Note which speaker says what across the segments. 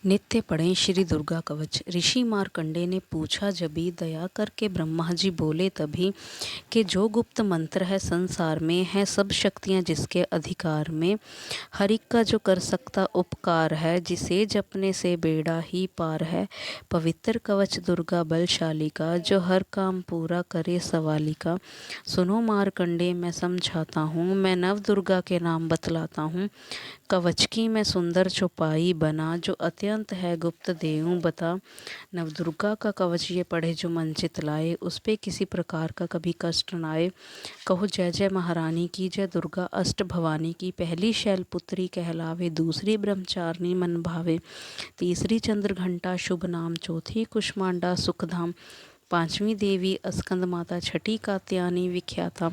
Speaker 1: नित्य पढ़ें श्री दुर्गा कवच। ऋषि मार्कंडेय ने पूछा जभी, दया करके ब्रह्मा जी बोले तभी, कि जो गुप्त मंत्र है संसार में, है सब शक्तियाँ जिसके अधिकार में। हर एक का जो कर सकता उपकार है, जिसे जपने से बेड़ा ही पार है। पवित्र कवच दुर्गा बलशाली का, जो हर काम पूरा करे सवाली का। सुनो मार्कंडेय मैं समझाता हूँ, मैं नव दुर्गा के नाम बतलाता हूँ। कवच की मैं सुंदर चौपाई बना, जो अत्यंत है गुप्त देऊं बता। नवदुर्गा का कवच ये पढ़े जो मन चितलाए, उस पे किसी प्रकार का कभी कष्ट न आए। कहो जय जय महारानी की, जय दुर्गा अष्ट भवानी की। पहली शैलपुत्री कहलावे, दूसरी ब्रह्मचारिणी मन भावे, तीसरी चंद्र घंटा शुभ नाम, चौथी कुष्मांडा सुखधाम, पांचवी देवी अस्कंद माता, छठी कात्यायनी विख्याता,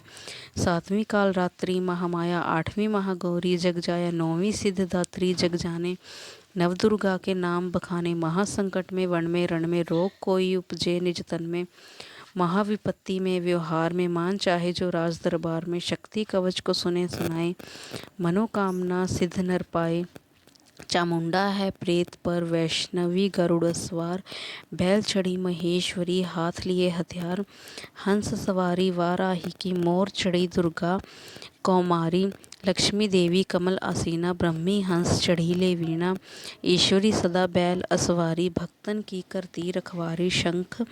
Speaker 1: सातवीं कालरात्रि महामाया, आठवीं महागौरी जग जाया, नौवीं सिद्धदात्री जग जाने। नवदुर्गा के नाम बखाने, महासंकट में वन में रण में, रोग कोई उपजे निज तन में, महाविपत्ति में व्यवहार में, मान चाहे जो राज दरबार में। शक्ति कवच को सुने सुनाए, मनोकामना सिद्ध नर पाए। चामुंडा है प्रेत पर वैष्णवी गरुड़ सवार, बैल चढ़ी महेश्वरी हाथ लिए हथियार। हंस सवारी वाराही की, मोर चढ़ी दुर्गा कौमारी, लक्ष्मी देवी कमल आसीना, ब्रह्मी हंस चढ़ी ले वीणा। ईश्वरी सदा बैल असवारी, भक्तन की करती रखवारी। शंख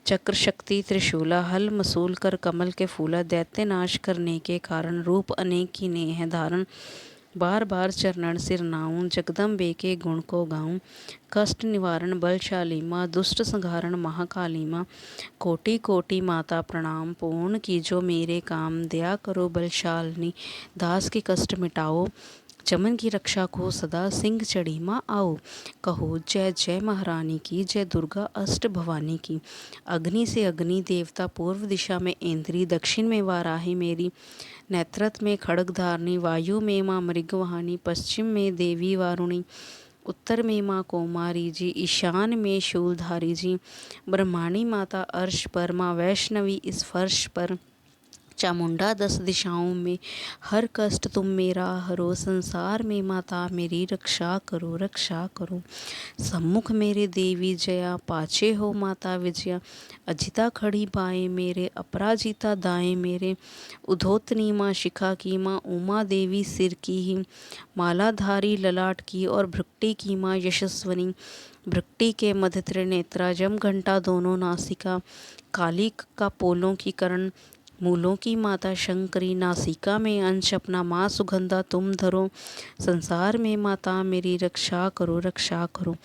Speaker 1: चक्र शक्ति त्रिशूला, हल मसूल कर कमल के फूला। दैत्य नाश करने के कारण, रूप अनेक की ने है धारण। बार बार चरणन सिर नाऊं, जगदम्बे के गुण को गाऊं। कष्ट निवारण बलशाली माँ, दुष्ट संहारण महाकाली माँ। कोटि कोटि माता प्रणाम, पूर्ण कीजो मेरे काम। दया करो बलशालिनी, दास के कष्ट मिटाओ। चमन की रक्षा को सदा, सिंह चढ़ी माँ आओ। कहो जय जय महारानी की, जय दुर्गा अष्ट भवानी की। अग्नि से अग्नि देवता, पूर्व दिशा में इंद्री, दक्षिण में वाराही मेरी, नेत्रत में खड़ग धारणी, वायु में माँ मृगवाहिनी, पश्चिम में देवी वारुणी, उत्तर में माँ कौमारी जी, ईशान में शूलधारी जी। ब्रह्माणी माता अर्श पर, माँ वैष्णवी इस फर्श पर। चामुंडा 10 दिशाओं में, हर कष्ट तुम मेरा हरो। संसार में माता मेरी रक्षा करो रक्षा करो। सम्मुख मेरे देवी जया, पाछे हो माता विजया। अजिता खड़ी बाएं मेरे, अपराजिता दाएं मेरे। उधोतनी माँ शिखा की, माँ उमा देवी सिर की ही, मालाधारी ललाट की, और भृक्टी की माँ यशस्वनी। भृक्टी के मध्य त्रिनेत्रा, जम घंटा दोनों नासिका। काली का पोलों की करण, मूलों की माता शंकरी। नासिका में अंश अपना, माँ सुगंधा तुम धरो। संसार में माता मेरी रक्षा करो रक्षा करो।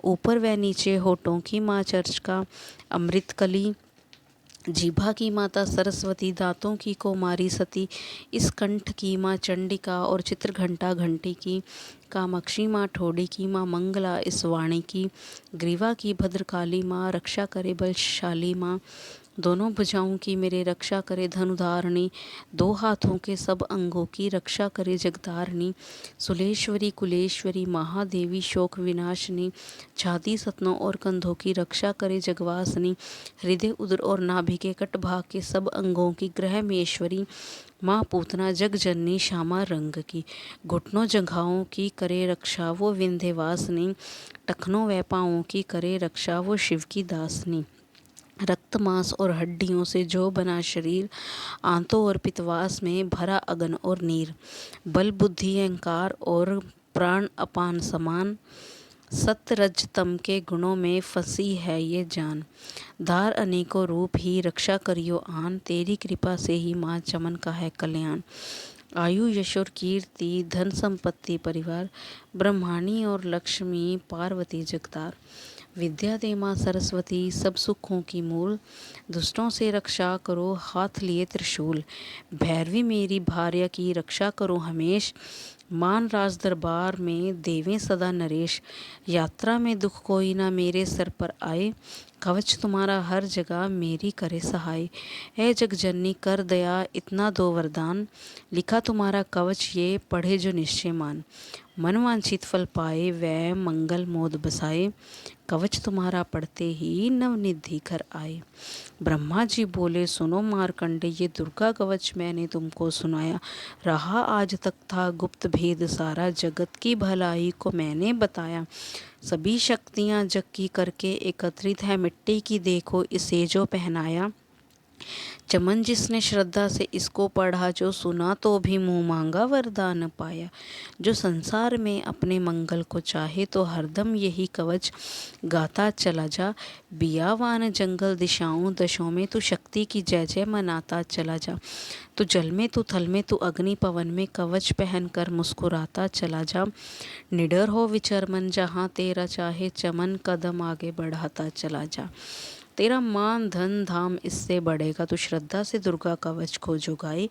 Speaker 1: ऊपर व नीचे होठों की माँ चर्चिका, अमृत कली। जीभा की माता सरस्वती, दांतों की कौमारी सती। इस कंठ की माँ चंडिका, और चित्रघंटा घंटी की। कामाक्षी माँ ठोड़ी की माँ मंगला, इस वाणी की। ग्रीवा की भद्रकाली माँ, रक्षा करे बलशाली माँ। दोनों भुजाओं की मेरे रक्षा करे धनुधारिणी, दो हाथों के सब अंगों की रक्षा करे जगतारिणी। सुलेश्वरी कुलेश्वरी महादेवी शोक विनाशिनी, छाती सतनों और कंधों की रक्षा करे जगवासिनी। हृदय उदर और नाभि के कट भाग के सब अंगों की ग्रह मेश्वरी। माँ पूतना जग जननी श्यामा रंग की, घुटनों जंघाओं की करे रक्षा वो विंध्यवासिनी। टखनों व पाँवों की करे रक्षा वो शिव की दासनी। रक्त मांस और हड्डियों से जो बना शरीर, आंतों और पित्तवास में भरा अगन और नीर। बल बुद्धि अहंकार और प्राण अपान समान, सत्य रज तम के गुणों में फंसी है ये जान। धार अनेकों रूप ही रक्षा करियो आन, तेरी कृपा से ही माँ चमन का है कल्याण। आयु यश और कीर्ति धन संपत्ति परिवार, ब्रह्माणी और लक्ष्मी पार्वती जगतार। विद्या दे माँ सरस्वती सब सुखों की मूल, दुष्टों से रक्षा करो हाथ लिए त्रिशूल। भैरवी मेरी भार्या की रक्षा करो हमेश, मान राज दरबार में देवें सदा नरेश। यात्रा में दुख कोई ना मेरे सर पर आए, कवच तुम्हारा हर जगह मेरी करे सहाय। है जगजननी कर दया इतना दो वरदान, लिखा तुम्हारा कवच ये पढ़े जो निश्चय मान। मनवांछित फल पाए वह मंगल मोद बसाए। कवच तुम्हारा पढ़ते ही नवनिधि घर आए। ब्रह्मा जी बोले सुनो मार्कंडे, ये दुर्गा कवच मैंने तुमको सुनाया। रहा आज तक था गुप्त भेद सारा, जगत की भलाई को मैंने बताया। सभी शक्तियाँ जग की करके एकत्रित है, मिट्टी की देखो इसे जो पहनाया। चमन जिसने श्रद्धा से इसको पढ़ा, जो सुना तो भी मुँह मांगा वरदान पाया। जो संसार में अपने मंगल को चाहे, तो हरदम यही कवच गाता चला जा। बियावान जंगल दिशाओं दशों में, तू शक्ति की जय जय मनाता चला जा। तू जल में, तू थल में, तू अग्नि पवन में, कवच पहन कर मुस्कुराता चला जा। निडर हो विचर मन, जहाँ तेरा चाहे, चमन कदम आगे बढ़ाता चला जा। तेरा मान धन धाम इससे बढ़ेगा, तू श्रद्धा से दुर्गा कवच को जो गाए।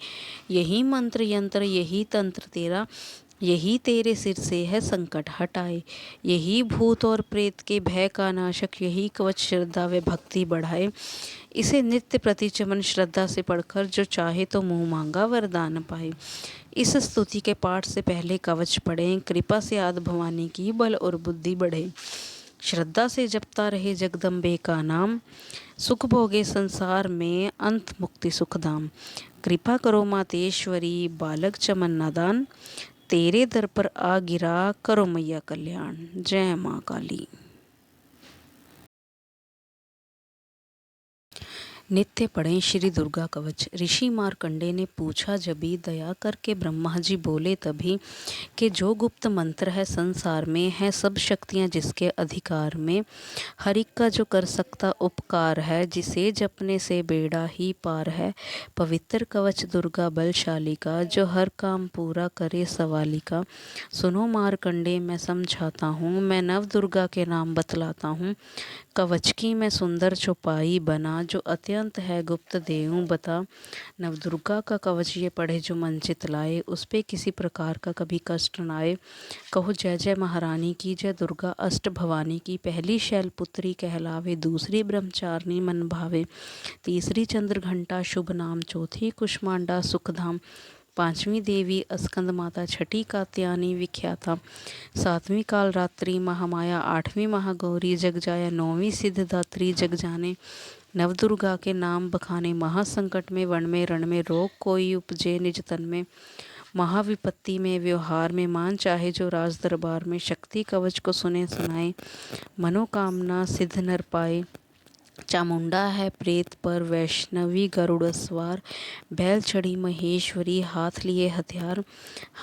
Speaker 1: यही मंत्र यंत्र यही तंत्र तेरा, यही तेरे सिर से है संकट हटाए। यही भूत और प्रेत के भय का नाशक, यही कवच श्रद्धा व भक्ति बढ़ाए। इसे नित्य प्रति चमन श्रद्धा से पढ़कर, जो चाहे तो मुँह मांगा वरदान पाए। इस स्तुति के पाठ से पहले कवच पढ़ें, कृपा से आदि भवानी की बल और बुद्धि बढ़े। श्रद्धा से जपता रहे जगदम्बे का नाम, सुख भोगे संसार में अंत मुक्ति सुखधाम। कृपा करो मातेश्वरी बालक चमन नादान, तेरे दर पर आ गिरा करो मैया कल्याण। जय माँ काली। नित्य पढ़ें श्री दुर्गा कवच। ऋषि मार्कंडे ने पूछा जभी, दया करके ब्रह्मा जी बोले तभी, कि जो गुप्त मंत्र है संसार में, है सब शक्तियाँ जिसके अधिकार में। हर एक का जो कर सकता उपकार है, जिसे जपने से बेड़ा ही पार है। पवित्र कवच दुर्गा बलशाली का, जो हर काम पूरा करे सवाली का। सुनो मार्कंडे मैं समझाता हूँ, मैं नव दुर्गा के नाम बतलाता हूँ। कवच की मैं सुंदर चौपाई बना, जो अत्यंत है गुप्त देऊं बता। नवदुर्गा का कवच ये पढ़े जो मन चित लाए, उस पे किसी प्रकार का कभी कष्ट न आए। कहो जय जय महारानी की, जय दुर्गा अष्ट भवानी की। पहली शैलपुत्री कहलावे, दूसरी ब्रह्मचारिणी मन भावे, तीसरी चंद्र घंटा शुभ नाम, चौथी कुष्मांडा सुखधाम, पांचवी देवी स्कंद माता, छठी कात्यायनी विख्याता, सातवीं कालरात्रि महामाया, आठवीं महागौरी जग जाया, नौवीं सिद्धदात्री जग जाने। नवदुर्गा के नाम बखाने महासंकट में, वन में रण में, रोग कोई उपजे निज तन में। महाविपत्ति में व्यवहार में, मान चाहे जो राज दरबार में। शक्ति कवच को सुने सुनाए, मनोकामना सिद्ध नर पाए। चामुंडा है प्रेत पर वैष्णवी गरुड़ सवार, बैल चढ़ी महेश्वरी हाथ लिए हथियार।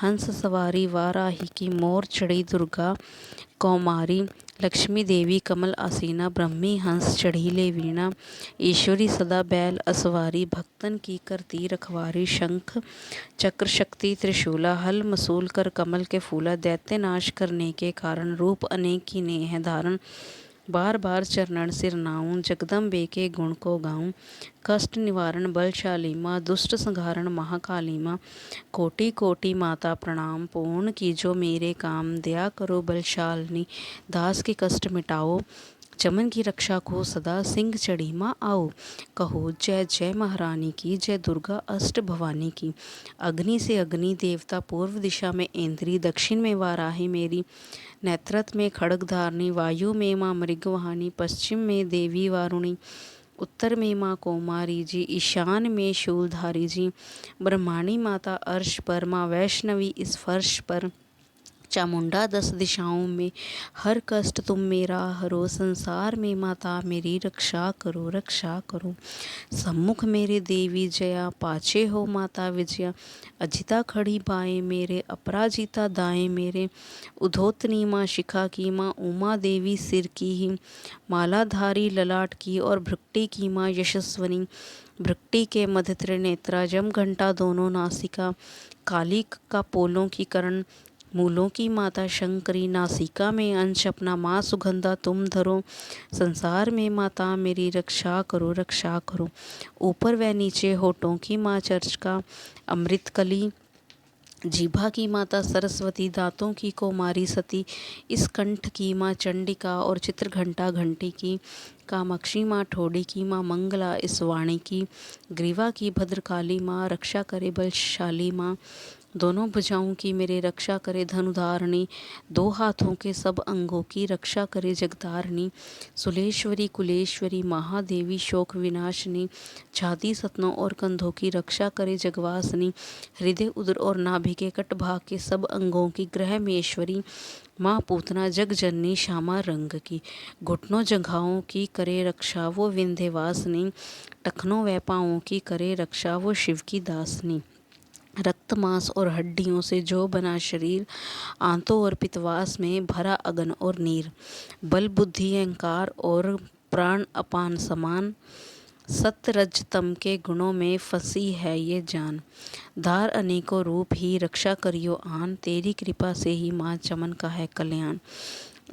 Speaker 1: हंस सवारी वाराही की, मोर चढ़ी दुर्गा कौमारी। लक्ष्मी देवी कमल आसीना, ब्रह्मी हंस चढ़ी ले वीणा। ईश्वरी सदा बैल असवारी, भक्तन की करती रखवारी। शंख चक्र शक्ति त्रिशूला, हल मसूल कर कमल के फूला। दैत्य नाश करने के कारण, रूप अनेक की ने है धारण। बार बार चरणन सिर नाऊं, जगदम्बे के गुण को गाऊं। कष्ट निवारण बलशाली माँ, दुष्ट संहारण महाकाली माँ। कोटि कोटि माता प्रणाम, पूर्ण कीजो मेरे काम। दया करो बलशालिनी, दास के कष्ट मिटाओ। चमन की रक्षा को सदा, सिंह चढ़ी माँ आओ। कहो जय जय महारानी की, जय दुर्गा अष्ट भवानी की। अग्नि से अग्नि देवता, पूर्व दिशा में इंद्री, दक्षिण में वाराही मेरी, नेत्रत में खड़ग धारणी। वायु में माँ मृगवाहिनी, पश्चिम में देवी वारुणी, उत्तर में माँ कौमारी जी, ईशान में शूलधारी जी। ब्रह्माणी माता अर्श पर, माँ वैष्णवी इस फर्श पर। चामुंडा 10 दिशाओं में, हर कष्ट तुम मेरा हरो। संसार में माता मेरी रक्षा करो रक्षा करो। सम्मुख मेरे देवी जया, पाछे हो माता विजया। अजिता खड़ी बाएं मेरे, अपराजिता दाएं मेरे। उधोतनी माँ शिखा की, माँ उमा देवी सिर की ही। मालाधारी ललाट की, और भृक्टी की माँ यशस्वनी। भृक्टी के मध्य त्रिनेत्रा, जम घंटा दोनों नासिका। काली का पोलों की करण, मूलों की माता शंकरी। नासिका में अंश अपना, माँ सुगंधा तुम धरो। संसार में माता मेरी रक्षा करो रक्षा करो। ऊपर व नीचे होठों की माँ चर्चिका, अमृत कली। जीभा की माता सरस्वती, दांतों की कौमारी सती। इस कंठ की माँ चंडिका, और चित्रघंटा घंटी की। कामाक्षी माँ ठोड़ी की माँ मंगला इस वाणी की। ग्रीवा की भद्रकाली माँ, रक्षा करे बलशाली माँ। दोनों भुजाओं की मेरे रक्षा करे धनुधारिणी, दो हाथों के सब अंगों की रक्षा करे जगतारिणी। सुलेश्वरी कुलेश्वरी महादेवी शोक विनाशिनी, छाती सतनों और कंधों की रक्षा करे जगवासिनी। हृदय उदर और नाभि के कट भाग के सब अंगों की ग्रह मेश्वरी, माँ पूतना जग जननी श्यामा रंग की। घुटनों जंघाओं की करे रक्षा वो विंध्यवासिनी, टखनों व पाँवों की करे रक्षा वो शिव की दासनी। रक्त मांस और हड्डियों से जो बना शरीर, आंतों और पित्तवास में भरा अगन और नीर। बल बुद्धि अहंकार और प्राण अपान समान, सत्य रज तम के गुणों में फंसी है ये जान। धार अनेकों रूप ही रक्षा करियो आन, तेरी कृपा से ही माँ चमन का है कल्याण।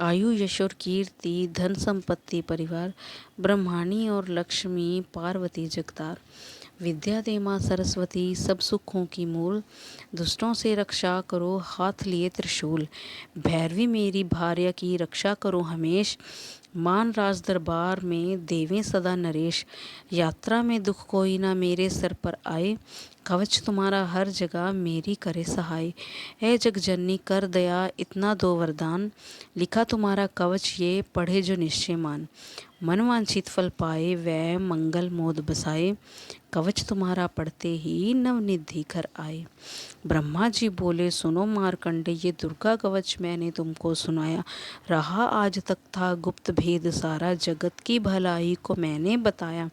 Speaker 1: आयु यश और कीर्ति धन संपत्ति परिवार, ब्रह्माणी और लक्ष्मी पार्वती जगतार। विद्या दे माँ सरस्वती सब सुखों की मूल, दुष्टों से रक्षा करो हाथ लिए त्रिशूल। भैरवी मेरी भार्या की रक्षा करो हमेश, मान राज दरबार में देवें सदा नरेश। यात्रा में दुख कोई ना मेरे सर पर आए, कवच तुम्हारा हर जगह मेरी करे सहाय। है जग जननी कर दया इतना दो वरदान, लिखा तुम्हारा कवच ये पढ़े जो निश्चय मान। मन वांछित फल पाए वह मंगल मोद बसाए, कवच तुम्हारा पढ़ते ही नवनिधि घर आए। ब्रह्मा जी बोले सुनो मारकंडे, ये दुर्गा कवच मैंने तुमको सुनाया। रहा आज तक था गुप्त भेद सारा, जगत की भलाई को मैंने बताया।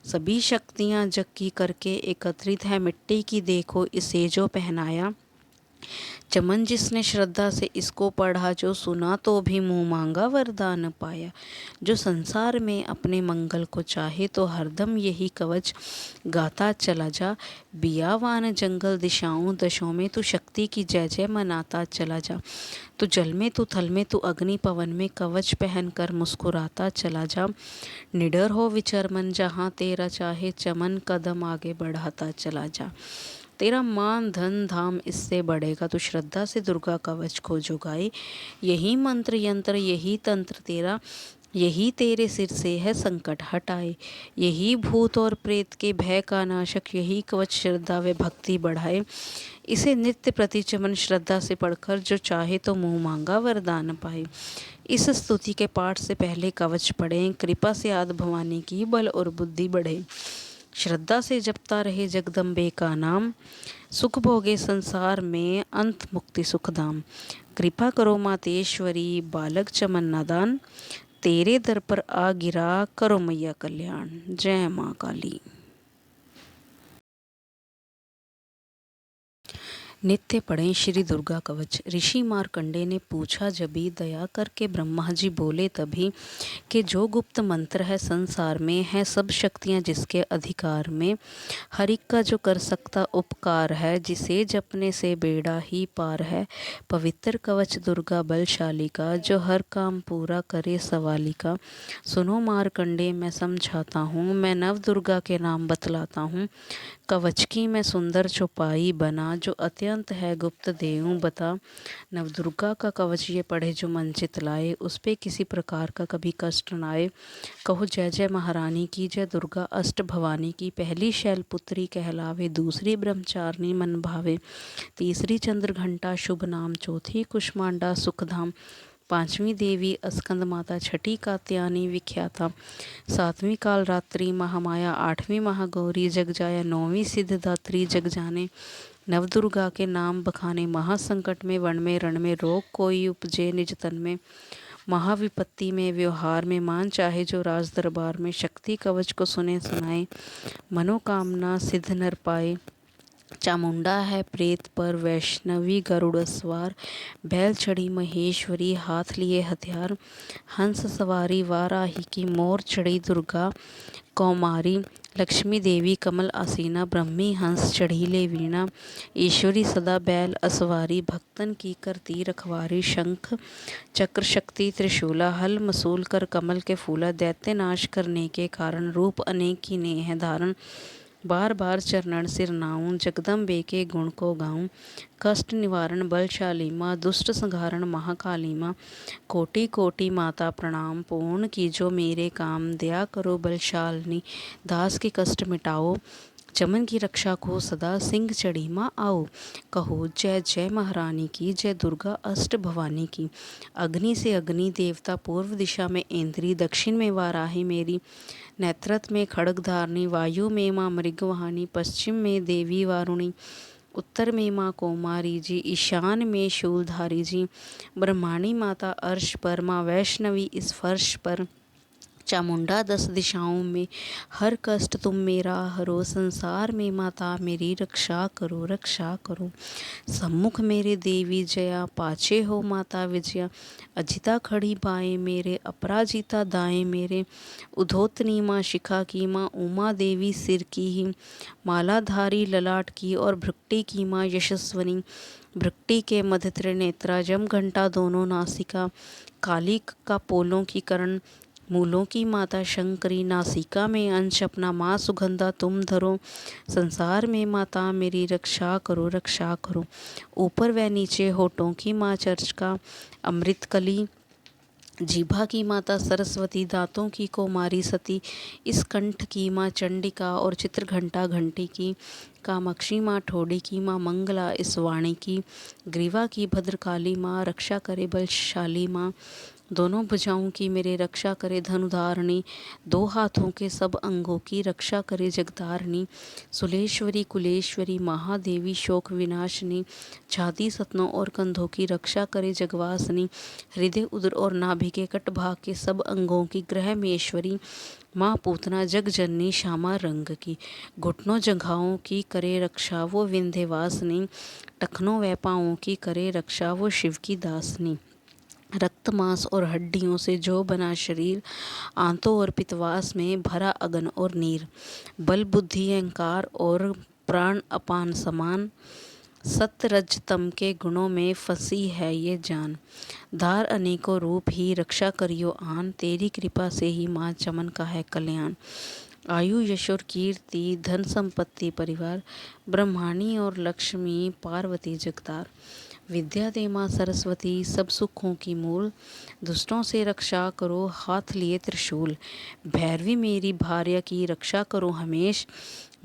Speaker 1: सभी शक्तियाँ जग की करके एकत्रित है, मिट्टी की देखो इसे जो पहनाया। चमन जिसने श्रद्धा से इसको पढ़ा, जो सुना तो भी मुँह मांगा वरदान पाया। जो संसार में अपने मंगल को चाहे, तो हरदम यही कवच गाता चला जा। बियावान जंगल दिशाओं दशों में तू शक्ति की जय जय मनाता चला जा। तू जल में तू थल में तू अग्नि पवन में, कवच पहन कर मुस्कुराता चला जा। निडर हो विचर मन जहाँ तेरा चाहे, चमन कदम आगे बढ़ाता चला जा। तेरा मान धन धाम इससे बढ़ेगा, तू श्रद्धा से दुर्गा कवच को जो गाए। यही मंत्र यंत्र यही तंत्र तेरा, यही तेरे सिर से है संकट हटाए। यही भूत और प्रेत के भय का नाशक, यही कवच श्रद्धा व भक्ति बढ़ाए। इसे नित्य प्रति चमन श्रद्धा से पढ़कर जो चाहे तो मुँह मांगा वरदान पाए। इस स्तुति के पाठ से पहले कवच पढ़ें, कृपा से आदि भवानी की बल और बुद्धि बढ़े। श्रद्धा से जपता रहे जगदम्बे का नाम, सुख भोगे संसार में अंत मुक्ति सुखधाम। कृपा करो मातेश्वरी बालक चमन नादान, तेरे दर पर आ गिरा करो मैया कल्याण। जय माँ काली। नित्य पढ़ें श्री दुर्गा कवच। ऋषि मार्कंडे ने पूछा जभी, दया करके ब्रह्मा जी बोले तभी, कि जो गुप्त मंत्र है संसार में, है सब शक्तियाँ जिसके अधिकार में। हर एक का जो कर सकता उपकार है, जिसे जपने से बेड़ा ही पार है। पवित्र कवच दुर्गा बलशाली का, जो हर काम पूरा करे सवाली का। सुनो मार्कंडे मैं समझाता हूँ, मैं नव दुर्गा के नाम बतलाता हूँ। कवच की मैं सुंदर चौपाई बना, जो अत्यंत है गुप्त देऊं बता। नवदुर्गा का कवच ये पढ़े जो मन चित लाए, उस पे किसी प्रकार का कभी कष्ट न आए। कहो जय जय महारानी की, जय दुर्गा अष्ट भवानी की। पहली शैलपुत्री कहलावे, दूसरी ब्रह्मचारिणी मन भावे, तीसरी चंद्र घंटा शुभ नाम, चौथी कुष्मांडा सुखधाम, पांचवी देवी अस्कंद माता, छठी कात्यायनी विख्याता, सातवीं कालरात्रि महामाया, आठवीं महागौरी जग जाया, नौवीं सिद्धदात्री जग जाने। नवदुर्गा के नाम बखाने महासंकट में, वन में रण में रोग कोई उपजे निज तन में। महाविपत्ति में व्यवहार में, मान चाहे जो राज दरबार में। शक्ति कवच को सुने सुनाए, मनोकामना सिद्ध नर पाए। चामुंडा है प्रेत पर वैष्णवी गरुड़ सवार, बैल चढ़ी महेश्वरी हाथ लिए हथियार। हंस सवारी वाराही की, मोर चढ़ी दुर्गा कौमारी। लक्ष्मी देवी कमल आसीना, ब्रह्मी हंस चढ़ी ले वीणा। ईश्वरी सदा बैल असवारी, भक्तन की करती रखवारी। शंख चक्र शक्ति त्रिशूला, हल मसूल कर कमल के फूला। दैत्य नाश करने के कारण, रूप अनेक की ने है धारण। बार बार चरणन सिर नाऊं, जगदम्बे के गुण को गाऊं। कष्ट निवारण बलशाली माँ, दुष्ट संहारण महाकाली माँ। कोटि कोटि माता प्रणाम, पूर्ण की जो मेरे काम। दया करो बलशालिनी, दास के कष्ट मिटाओ। चमन की रक्षा को सदा सिंह चढ़ी माँ आओ। कहो जय जय महारानी की, जय दुर्गा अष्ट भवानी की। अग्नि से अग्नि देवता, पूर्व दिशा में ऐन्द्री, दक्षिण में वाराही मेरी, नेत्रत में खड्ग धारणी, वायु में माँ मृगवाहिनी, पश्चिम में देवी वारुणी, उत्तर में माँ कौमारी जी, ईशान में शूलधारी जी, ब्रह्माणी माता अर्श पर, माँ वैष्णवी इस फर्श पर, चामुंडा 10 दिशाओं में, हर कष्ट तुम मेरा हरो, संसार में माता मेरी रक्षा करो रक्षा करो। सम्मुख मेरे देवी जया, पाछे हो माता विजया, अजिता खड़ी बाएं मेरे, अपराजिता दाएं मेरे, उधोतनी माँ शिखा की, माँ उमा देवी सिर की ही, मालाधारी ललाट की, और भृक्टी की माँ यशस्वनी, भृक्टी के मध्य त्रिनेत्रा, जम घंटा दोनों नासिका, काली का पोलों की करण, मूलों की माता शंकरी, नासिका में अंश अपना माँ सुगंधा तुम धरो, संसार में माता मेरी रक्षा करो रक्षा करो। ऊपर व नीचे होठों की माँ चर्चिका, अमृत कली, जीभा की माता सरस्वती, दांतों की कौमारी सती, इस कंठ की माँ चंडिका, और चित्रघंटा घंटी की, कामाक्षी माँ ठोड़ी की माँ मंगला, इस वाणी की, ग्रीवा की भद्रकाली माँ, रक्षा करे बलशाली माँ, दोनों भुजाओं की मेरे रक्षा करे धनुधारिणी, दो हाथों के सब अंगों की रक्षा करे जगधारिणी, सुलेश्वरी कुलेश्वरी महादेवी शोक विनाशिनी, छाती सतनों और कंधों की रक्षा करे जगवासिनी, हृदय उदर और नाभि के कट भाग के सब अंगों की ग्रह मेश्वरी, माँ पूतना जग जननी श्यामा रंग की, घुटनों जंघाओं की करे रक्षा वो विंध्यवासिनी, टखनों व पाँवों की करे रक्षा वो शिव की दासनी, रक्त मांस और हड्डियों से जो बना शरीर, आंतों और पित्तवास में भरा अगन और नीर, बल बुद्धि अहंकार और प्राण अपान समान, सत्य रज तम के गुणों में फंसी है ये जान, धार अनेकों रूप ही रक्षा करियो आन, तेरी कृपा से ही माँ चमन का है कल्याण। आयु यश और कीर्ति धन संपत्ति परिवार, ब्रह्माणी और लक्ष्मी पार्वती जगतार, विद्या दे माँ सरस्वती सब सुखों की मूल, दुष्टों से रक्षा करो हाथ लिए त्रिशूल, भैरवी मेरी भार्या की रक्षा करो हमेश,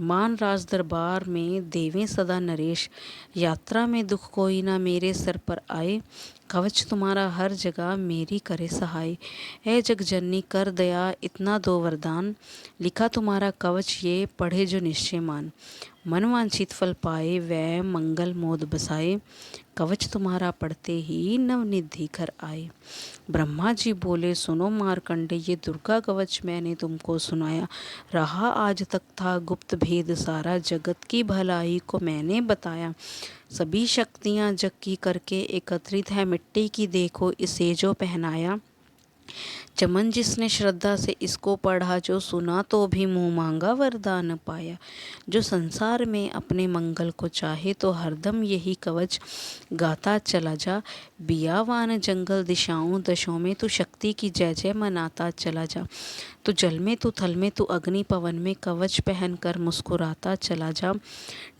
Speaker 1: मान राज दरबार में देवें सदा नरेश, यात्रा में दुख कोई ना मेरे सर पर आए, कवच तुम्हारा हर जगह मेरी करे सहाय, है जग जननी कर दया इतना दो वरदान, लिखा तुम्हारा कवच ये पढ़े जो निश्चय मान, मन वांछित फल पाए वह मंगल मोद बसाए, कवच तुम्हारा पढ़ते ही नवनिधि घर आए। ब्रह्मा जी बोले सुनो मारकंडे, ये दुर्गा कवच मैंने तुमको सुनाया, रहा आज तक था गुप्त भेद सारा, जगत की भलाई को मैंने बताया, सभी शक्तियाँ जग की करके एकत्रित है, मिट्टी की देखो इसे जो पहनाया, चमन जिसने श्रद्धा से इसको पढ़ा, जो सुना तो भी मुँह मांगा वरदान पाया, जो संसार में अपने मंगल को चाहे तो हरदम यही कवच गाता चला जा, बियावान जंगल दिशाओं दशों में तू शक्ति की जय जय मनाता चला जा, तू जल में तू थल में तू अग्नि पवन में कवच पहन कर मुस्कुराता चला जा,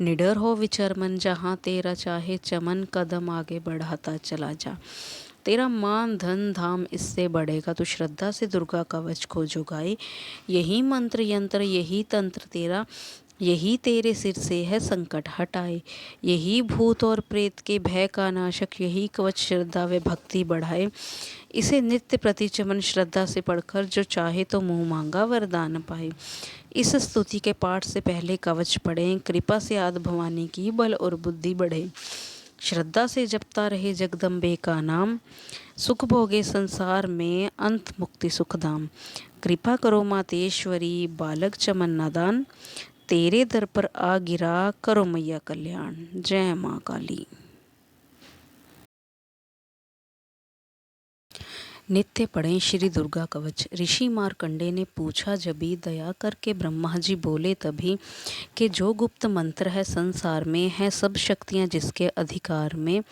Speaker 1: निडर हो विचर मन जहाँ तेरा चाहे, चमन कदम आगे बढ़ाता चला जा, तेरा मान धन धाम इससे बढ़ेगा, तू श्रद्धा से दुर्गा कवच को जुगाए, यही मंत्र यंत्र यही तंत्र तेरा, यही तेरे सिर से है संकट हटाए, यही भूत और प्रेत के भय का नाशक, यही कवच श्रद्धा व भक्ति बढ़ाए, इसे नित्य प्रति चमन श्रद्धा से पढ़कर जो चाहे तो मुँह मांगा वरदान पाए। इस स्तुति के पाठ से पहले कवच पढ़ें, कृपा से आदि भवानी की बल और बुद्धि बढ़े, श्रद्धा से जपता रहे जगदम्बे का नाम, सुख भोगे संसार में अंत मुक्ति सुखधाम, कृपा करो मातेश्वरी बालक चमन नादान, तेरे दर पर आ गिरा करो मैया कल्याण। जय माँ काली। नित्य पढ़ें श्री दुर्गा कवच। ऋषि मार्कंडे ने पूछा जभी, दया करके ब्रह्मा जी बोले तभी, कि जो गुप्त मंत्र है संसार में, है सब शक्तियाँ जिसके अधिकार में,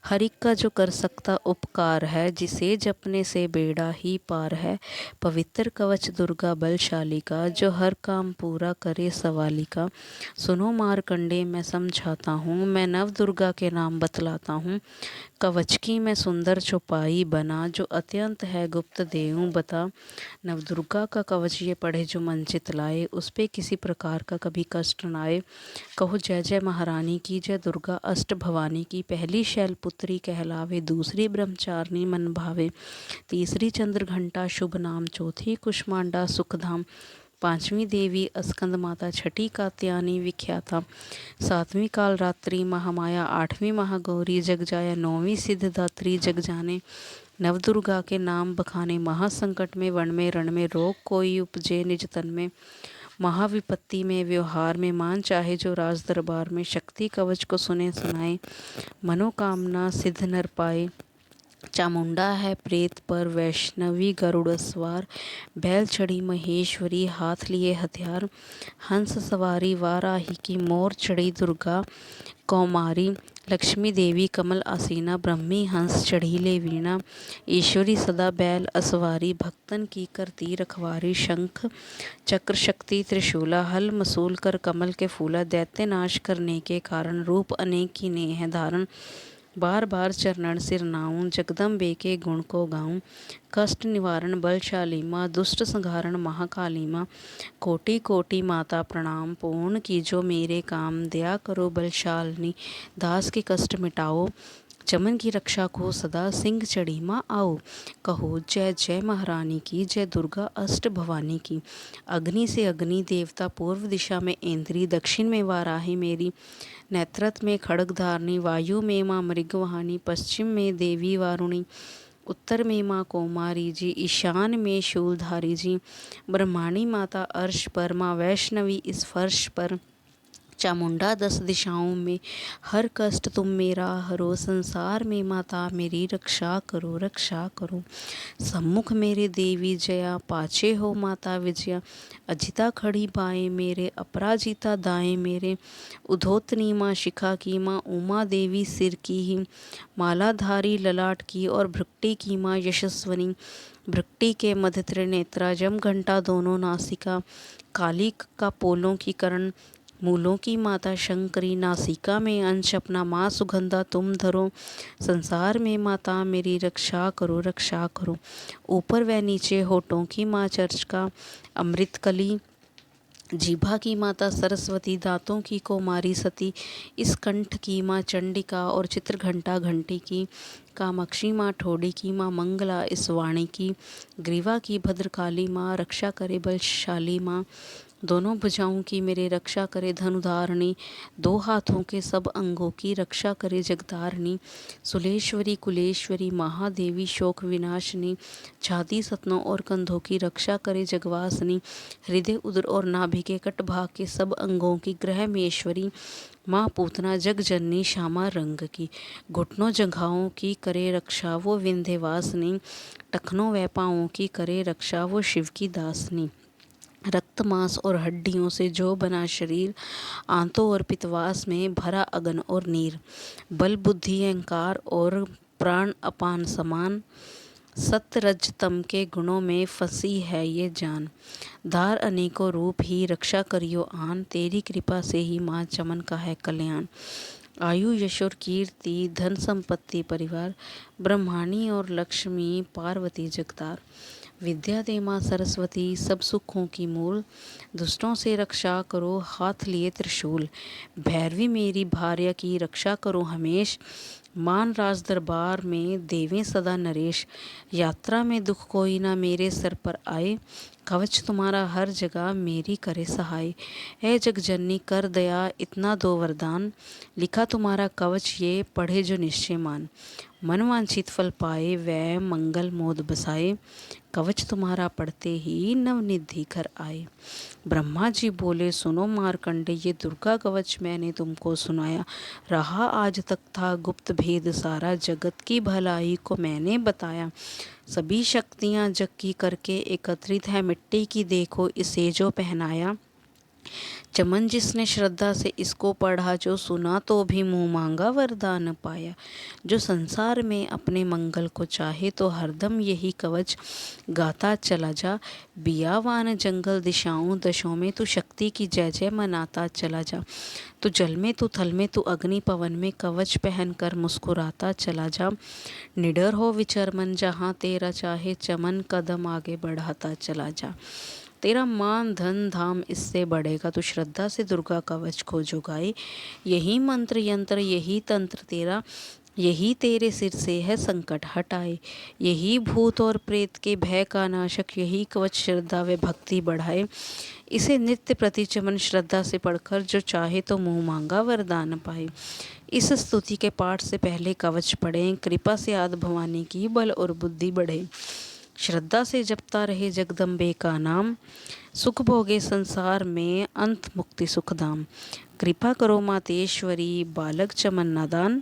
Speaker 1: हर एक का जो कर सकता उपकार है, जिसे जपने से बेड़ा ही पार है, पवित्र कवच दुर्गा बलशाली का, जो हर काम पूरा करे सवाली का। सुनो मार्कंडे मैं समझाता हूँ, मैं नव दुर्गा के नाम बतलाता हूँ, कवच की मैं सुंदर चौपाई बना, जो अत्यंत है गुप्त देऊं बता। नवदुर्गा का कवच ये पढ़े जो मन चितलाए, उस पे किसी प्रकार का कभी कष्ट न आए। कहो जय जय महारानी की, जय दुर्गा अष्ट भवानी की। पहली शैलपुत्री कहलावे, दूसरी ब्रह्मचारिणी मन भावे, तीसरी चंद्र घंटा शुभ नाम, चौथी कुष्मांडा सुखधाम, पांचवी देवी अस्कंद माता, छठी कात्यायनी विख्याता, सातवीं कालरात्रि महामाया, आठवीं महागौरी जग जाया, नौवीं सिद्धदात्री जग जाने। नवदुर्गा के नाम बखाने, महासंकट में वन में रण में, रोग कोई उपजे निज तन में, महाविपत्ति में व्यवहार में, मान चाहे जो राज दरबार में। शक्ति कवच को सुने सुनाए, मनोकामना सिद्ध नर पाए। चामुंडा है प्रेत पर वैष्णवी गरुड़ सवार, बैल चढ़ी महेश्वरी हाथ लिए हथियार, हंस सवारी वाराही की, मोर चढ़ी दुर्गा कौमारी, लक्ष्मी देवी कमल आसीना, ब्रह्मी हंस चढ़ी ले वीणा, ईश्वरी सदा बैल असवारी, भक्तन की करती रखवारी, शंख चक्र शक्ति त्रिशूला, हल मसूल कर कमल के फूला, दैत्य नाश करने के कारण, रूप अनेक की ने है धारण, बार बार चरणन सिर नाऊं, जगदम्बे के गुण को गाऊं, कष्ट निवारण बलशाली माँ, दुष्ट संहारण महाकाली माँ, कोटि कोटि माता प्रणाम, पूर्ण की जो मेरे काम, दया करो बलशालिनी, दास के कष्ट मिटाओ, चमन की रक्षा को सदा, सिंह चढ़ी माँ आओ। कहो जय जय महारानी की, जय दुर्गा अष्ट भवानी की। अग्नि से अग्नि देवता, पूर्व दिशा में इंद्री, दक्षिण में वाराही मेरी, नेत्रत में खड़ग धारणी, वायु में माँ मृगवाहिनी, पश्चिम में देवी वारुणी, उत्तर में माँ कौमारी जी, ईशान में शूलधारी जी, ब्रह्माणी माता अर्श पर, माँ वैष्णवी इस फर्श पर, चामुंडा 10 दिशाओं में, हर कष्ट तुम मेरा हरो, संसार में माता मेरी रक्षा करो रक्षा करो। सम्मुख मेरे देवी जया, पाछे हो माता विजया, अजिता खड़ी बाएं मेरे, अपराजिता दाएं मेरे, उधोतनी माँ शिखा की, माँ उमा देवी सिर की ही, मालाधारी ललाट की, और भृक्टी की माँ यशस्वनी, भृक्टी के मध्य त्रिनेत्रा, जम घंटा दोनों नासिका, काली का पोलों की करण, मूलों की माता शंकरी, नासिका में अंश अपना माँ सुगंधा तुम धरो, संसार में माता मेरी रक्षा करो रक्षा करो। ऊपर व नीचे होठों की माँ चर्चिका, अमृत कली, जीभा की माता सरस्वती, दांतों की कौमारी सती, इस कंठ की माँ चंडिका, और चित्रघंटा घंटी की, कामाक्षी माँ ठोड़ी की माँ मंगला, इस वाणी की, ग्रीवा की भद्रकाली माँ, रक्षा करे बलशाली माँ, दोनों भुजाओं की मेरे रक्षा करे धनुधारिणी, दो हाथों के सब अंगों की रक्षा करे जगधारिणी, सुलेश्वरी कुलेश्वरी महादेवी शोक विनाशिनी, छाती सतनों और कंधों की रक्षा करे जगवासिनी, हृदय उदर और नाभि के कट भाग के सब अंगों की ग्रहमेश्वरी, माँ पूतना जग जननी श्यामा रंग की, घुटनों जंघाओं की करे रक्षा वो विंध्यवासिनी, टखनों व पाँवों की करे रक्षा वो शिव की दासनी, रक्त मांस और हड्डियों से जो बना शरीर, आंतों और पित्तवास में भरा अगन और नीर, बल बुद्धि अहंकार और प्राण अपान समान, सत्य रज तम के गुणों में फंसी है ये जान, धार अनेकों रूप ही रक्षा करियो आन, तेरी कृपा से ही माँ चमन का है कल्याण। आयु यश और कीर्ति धन संपत्ति परिवार, ब्रह्माणी और लक्ष्मी पार्वती जगतार, विद्या दे माँ सरस्वती सब सुखों की मूल, दुष्टों से रक्षा करो हाथ लिए त्रिशूल, भैरवी मेरी भार्या की रक्षा करो हमेश, मान राज दरबार में देवें सदा नरेश, यात्रा में दुख कोई ना मेरे सर पर आए, कवच तुम्हारा हर जगह मेरी करे सहाय, है जग जननी कर दया इतना दो वरदान, लिखा तुम्हारा कवच ये पढ़े जो निश्चय मान, मन वांछित फल पाए वह मंगल मोद बसाए, कवच तुम्हारा पढ़ते ही नवनिधि घर आए। ब्रह्मा जी बोले सुनो मारकंडे, ये दुर्गा कवच मैंने तुमको सुनाया, रहा आज तक था गुप्त भेद सारा, जगत की भलाई को मैंने बताया, सभी शक्तियाँ जग की करके एकत्रित है मिट्टी की, देखो इसे जो पहनाया, चमन जिसने श्रद्धा से इसको पढ़ा, जो सुना तो भी मुँह मांगा वरदान पाया। जो संसार में अपने मंगल को चाहे, तो हरदम यही कवच गाता चला जा। बियावान जंगल दिशाओं दशों में तू शक्ति की जय जय मनाता चला जा। तू जल में, तू थल में, तू अग्नि पवन में, कवच पहन कर मुस्कुराता चला जा। निडर हो विचर मन, जहाँ तेरा चाहे, चमन कदम आगे बढ़ाता चला जा। तेरा मान धन धाम इससे बढ़ेगा, तू श्रद्धा से दुर्गा कवच को जुगाए। यही मंत्र यंत्र यही तंत्र तेरा, यही तेरे सिर से है संकट हटाए। यही भूत और प्रेत के भय का नाशक, यही कवच श्रद्धा व भक्ति बढ़ाए। इसे नित्य प्रति चमन श्रद्धा से पढ़कर, जो चाहे तो मुँह मांगा वरदान पाए। इस स्तुति के पाठ से पहले कवच पढ़ें। कृपा से आदि भवानी की बल और बुद्धि बढ़े। श्रद्धा से जपता रहे जगदम्बे का नाम, सुख भोगे संसार में अंत मुक्ति सुखधाम। कृपा करो मातेश्वरी बालक चमन नादान,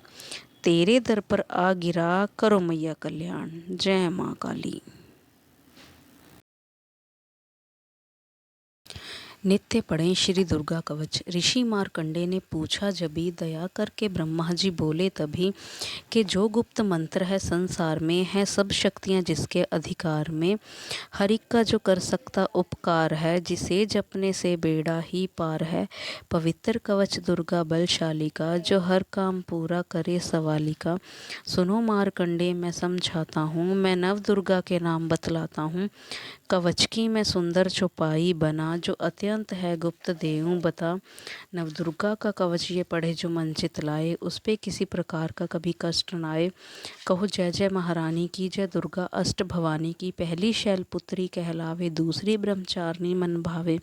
Speaker 1: तेरे दर पर आ गिरा करो मैया कल्याण। जय माँ काली। नित्य पढ़ें श्री दुर्गा कवच। ऋषि मार्कंडे ने पूछा जभी, दया करके ब्रह्मा जी बोले तभी, कि जो गुप्त मंत्र है संसार में, है सब शक्तियाँ जिसके अधिकार में। हर एक का जो कर सकता उपकार है, जिसे जपने से बेड़ा ही पार है। पवित्र कवच दुर्गा बलशाली का, जो हर काम पूरा करे सवाली का। सुनो मार्कंडे मैं समझाता हूँ, मैं नव दुर्गा के नाम बतलाता हूँ। कवच की मैं सुंदर चौपाई बना, जो अत्यंत है गुप्त देऊं बता। नवदुर्गा का कवच ये पढ़े जो मन चित लाए, उस पे किसी प्रकार का कभी कष्ट न आए। कहो जय जय महारानी की, जय दुर्गा अष्ट भवानी की। पहली शैलपुत्री कहलावे, दूसरी ब्रह्मचारिणी मन भावे,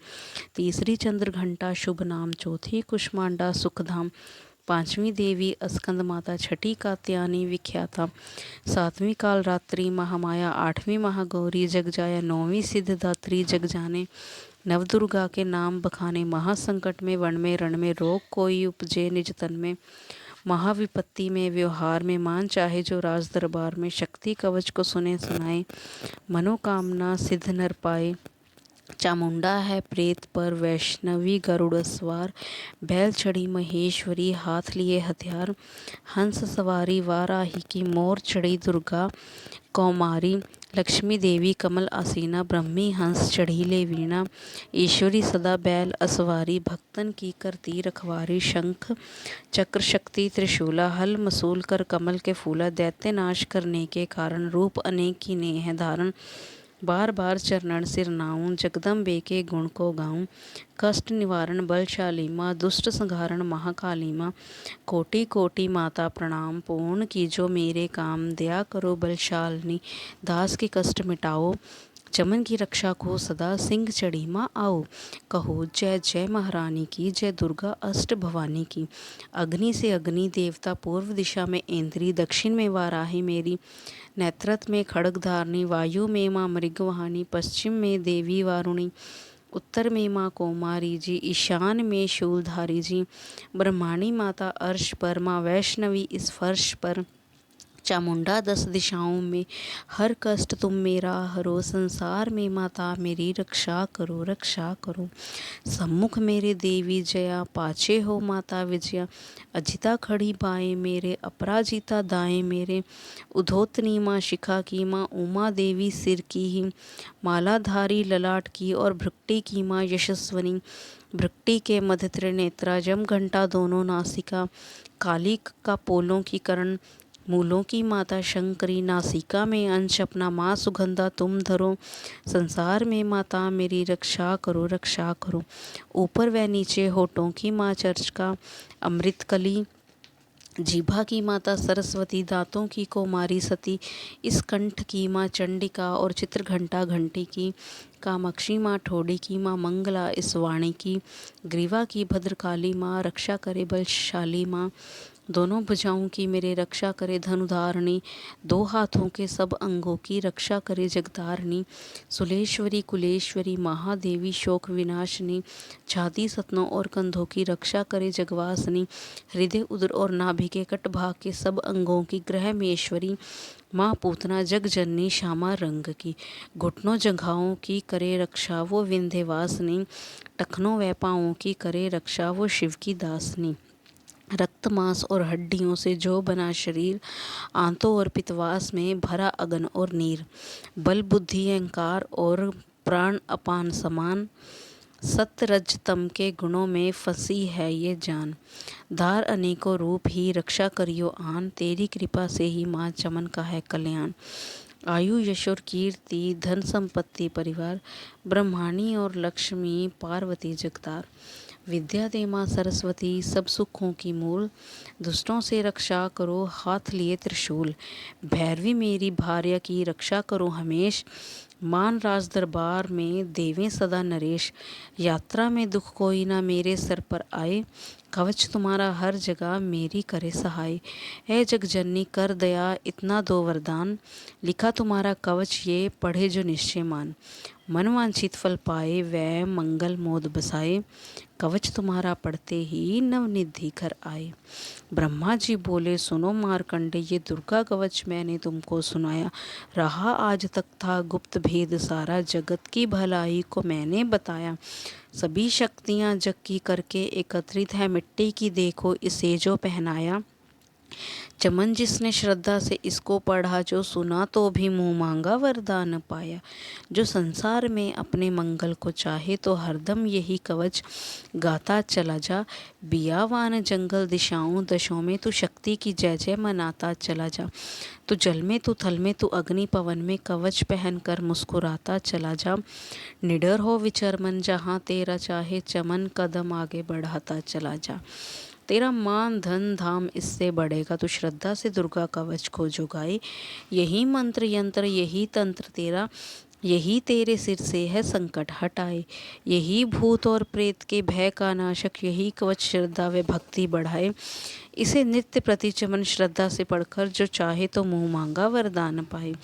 Speaker 1: तीसरी चंद्र घंटा शुभ नाम, चौथी कुष्मांडा सुखधाम, पांचवी देवी स्कंद माता, छठी कात्यायनी विख्याता, सातवीं कालरात्रि महामाया, आठवीं महागौरी जग जाया, नौवीं सिद्धदात्री जग जाने। नवदुर्गा के नाम बखाने महासंकट में, वन में रण में, रोग कोई उपजे निज तन में, महाविपत्ति में व्यवहार में, मान चाहे जो राज दरबार में। शक्ति कवच को सुने सुनाए, मनोकामना सिद्ध नर पाए। चामुंडा है प्रेत पर वैष्णवी गरुड़ सवार, बैल चढ़ी महेश्वरी हाथ लिए हथियार। हंस सवारी वाराही की, मोर चढ़ी दुर्गा कौमारी। लक्ष्मी देवी कमल आसीना, ब्रह्मी हंस चढ़ी ले वीणा। ईश्वरी सदा बैल असवारी, भक्तन की करती रखवारी। शंख चक्र शक्ति त्रिशूला, हल मसूल कर कमल के फूला। दैत्य नाश करने के कारण, रूप अनेक की नेह धारण। बार बार चरणन सिर नाऊं, जगदम्बे के गुण को गाऊं। कष्ट निवारण बलशाली माँ, दुष्ट संहारण महाकाली माँ। कोटि कोटि माता प्रणाम, पूर्ण कीजो मेरे काम। दया करो बलशालिनी, दास के कष्ट मिटाओ। चमन की रक्षा को सदा, सिंह चढ़ी माँ आओ। कहो जय जय महारानी की, जय दुर्गा अष्ट भवानी की। अग्नि से अग्नि देवता, पूर्व दिशा में इंद्री, दक्षिण में वाराही मेरी, नेत्रत में खड्ग धारणी, वायु में माँ मृगवाहिनी, पश्चिम में देवी वारुणी, उत्तर में माँ कौमारी जी, ईशान में शूलधारी जी। ब्रह्माणी माता अर्श पर, माँ वैष्णवी इस फर्श पर। चामुंडा 10 दिशाओं में, हर कष्ट तुम मेरा हरो। संसार में माता मेरी रक्षा करो रक्षा करो। सम्मुख मेरे देवी जया, पाछे हो माता विजया। अजिता खड़ी बाएं मेरे, अपराजिता दाएं मेरे। उधोतनी माँ शिखा की, माँ उमा देवी सिर की ही। मालाधारी ललाट की, और भृक्टी की माँ यशस्वनी। भृक्टी के मध्य त्रिनेत्रा, जम घंटा दोनों नासिका। काली का पोलों की करण, मूलों की माता शंकरी। नासिका में अंश अपना, माँ सुगंधा तुम धरो। संसार में माता मेरी रक्षा करो रक्षा करो। ऊपर व नीचे होठों की माँ चर्चिका, अमृत कली। जीभा की माता सरस्वती, दांतों की कौमारी सती। इस कंठ की माँ चंडिका, और चित्रघंटा घंटी की। कामाक्षी माँ ठोड़ी की माँ मंगला, इस वाणी की। ग्रीवा की भद्रकाली माँ, रक्षा करे बलशाली माँ। दोनों भुजाओं की मेरे रक्षा करे धनुधारिणी, दो हाथों के सब अंगों की रक्षा करे जगधारिणी। सुलेश्वरी कुलेश्वरी महादेवी शोक विनाशिनी, छाती सतनों और कंधों की रक्षा करे जगवासिनी। हृदय उदर और नाभि के कट भाग के सब अंगों की ग्रहमेश्वरी, माँ पूतना जग जननी श्यामा रंग की। घुटनों जंघाओं की करे रक्षा वो विंध्यवासिनी, टखनों व पाँवों की करे रक्षा वो शिव की दासनी। रक्त मांस और हड्डियों से जो बना शरीर, आंतों और पित्तवास में भरा अगन और नीर। बल बुद्धि अहंकार और प्राण अपान समान, सत्य रज तम के गुणों में फंसी है ये जान। धार अनेकों रूप ही रक्षा करियो आन, तेरी कृपा से ही माँ चमन का है कल्याण। आयु यश और कीर्ति धन संपत्ति परिवार, ब्रह्माणी और लक्ष्मी पार्वती जगतार। विद्या दे माँ सरस्वती सब सुखों की मूल, दुष्टों से रक्षा करो हाथ लिए त्रिशूल। भैरवी मेरी भार्या की रक्षा करो हमेश, मान राज दरबार में देवें सदा नरेश। यात्रा में दुख कोई ना मेरे सर पर आए, कवच तुम्हारा हर जगह मेरी करे सहाय। है जग जननी कर दया इतना दो वरदान, लिखा तुम्हारा कवच ये पढ़े जो निश्चय मान। मनवांछित फल पाए वह मंगल मोद बसाए, कवच तुम्हारा पढ़ते ही नवनिधि घर आए। ब्रह्मा जी बोले सुनो मारकंडे, ये दुर्गा कवच मैंने तुमको सुनाया। रहा आज तक था गुप्त भेद सारा, जगत की भलाई को मैंने बताया। सभी शक्तियाँ जग की करके एकत्रित है, मिट्टी की देखो इसे जो पहनाया। चमन जिसने श्रद्धा से इसको पढ़ा, जो सुना तो भी मुँह मांगा वरदान पाया। जो संसार में अपने मंगल को चाहे, तो हरदम यही कवच गाता चला जा। बियावान जंगल दिशाओं दशों में तू शक्ति की जय जय मनाता चला जा। तू जल में तू थल में तू अग्नि पवन में, कवच पहन कर मुस्कुराता चला जा। निडर हो विचर मन जहाँ तेरा चाहे, चमन कदम आगे बढ़ाता चला जा। तेरा मान धन धाम इससे बढ़ेगा, तू श्रद्धा से दुर्गा कवच को जुगाए। यही मंत्र यंत्र यही तंत्र तेरा, यही तेरे सिर से है संकट हटाए। यही भूत और प्रेत के भय का नाशक, यही कवच श्रद्धा व भक्ति बढ़ाए। इसे नित्य प्रति चमन श्रद्धा से पढ़कर जो चाहे तो मुँह मांगा वरदान पाए।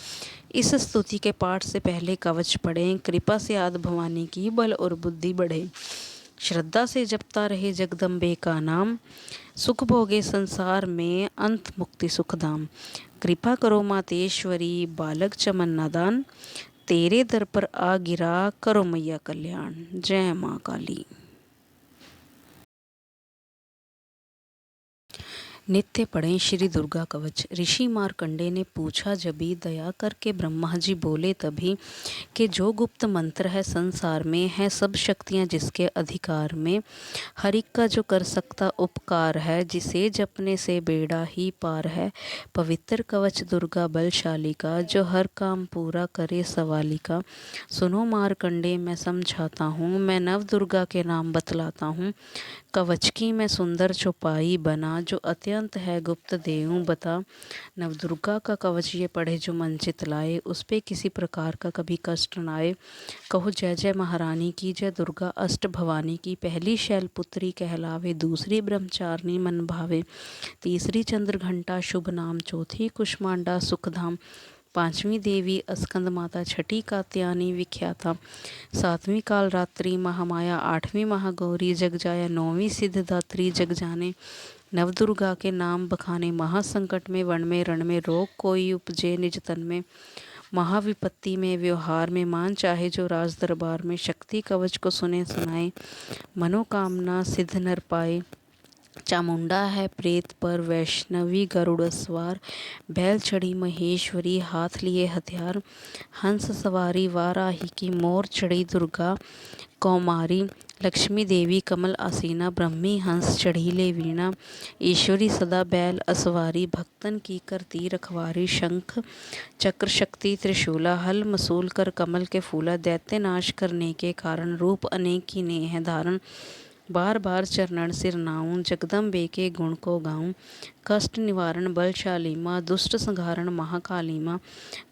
Speaker 1: इस स्तुति के पाठ से पहले कवच पढ़ें, कृपा से आदि भवानी की बल और बुद्धि बढ़े। श्रद्धा से जपता रहे जगदम्बे का नाम, सुख भोगे संसार में अंत मुक्ति सुखधाम। कृपा करो मातेश्वरी बालक चमन नादान, तेरे दर पर आ गिरा करो मैया कल्याण। जय माँ काली। नित्य पढ़ें श्री दुर्गा कवच। ऋषि मार्कंडे ने पूछा जभी, दया करके ब्रह्मा जी बोले तभी, कि जो गुप्त मंत्र है संसार में, है सब शक्तियाँ जिसके अधिकार में। हर एक का जो कर सकता उपकार है, जिसे जपने से बेड़ा ही पार है। पवित्र कवच दुर्गा बलशाली का, जो हर काम पूरा करे सवाली का। सुनो मार्कंडे मैं समझाता हूँ, मैं नव दुर्गा के नाम बतलाता हूँ। कवच की मैं सुंदर चौपाई बना, जो अत्यंत है गुप्त देऊं बता। नवदुर्गा का कवच ये पढ़े जो मन चित लाए, उस पे किसी प्रकार का कभी कष्ट न आए। कहो जय जय महारानी की, जय दुर्गा अष्ट भवानी की। पहली शैलपुत्री कहलावे, दूसरी ब्रह्मचारिणी मन भावे। तीसरी चंद्र घंटा शुभ नाम, चौथी कुष्मांडा सुखधाम। पांचवी देवी स्कंद माता, छठी कात्यायनी विख्याता। सातवीं कालरात्रि महामाया, आठवीं महागौरी जग जाया। नौवीं सिद्धदात्री जग जाने। नवदुर्गा के नाम बखाने, महासंकट में वन में रण में, रोग कोई उपजे निज तन में। महाविपत्ति में व्यवहार में, मान चाहे जो राज दरबार में। शक्ति कवच को सुने सुनाए, मनोकामना सिद्ध नर पाए। चामुंडा है प्रेत पर वैष्णवी गरुड़ सवार, बैल चढ़ी महेश्वरी हाथ लिए हथियार। हंस सवारी वाराही की, मोर चढ़ी दुर्गा कौमारी। लक्ष्मी देवी कमल आसीना, ब्रह्मी हंस चढ़ी ले वीणा। ईश्वरी सदा बैल असवारी, भक्तन की करती रखवारी। शंख चक्र शक्ति त्रिशूला, हल मसूल कर कमल के फूला। दैत्य नाश करने के कारण, रूप अनेक की नेह धारण। बार बार चरणन सिर नाऊं, जगदम्बे के गुण को गाऊं। कष्ट निवारण बलशाली माँ, दुष्ट संहारण महाकाली माँ।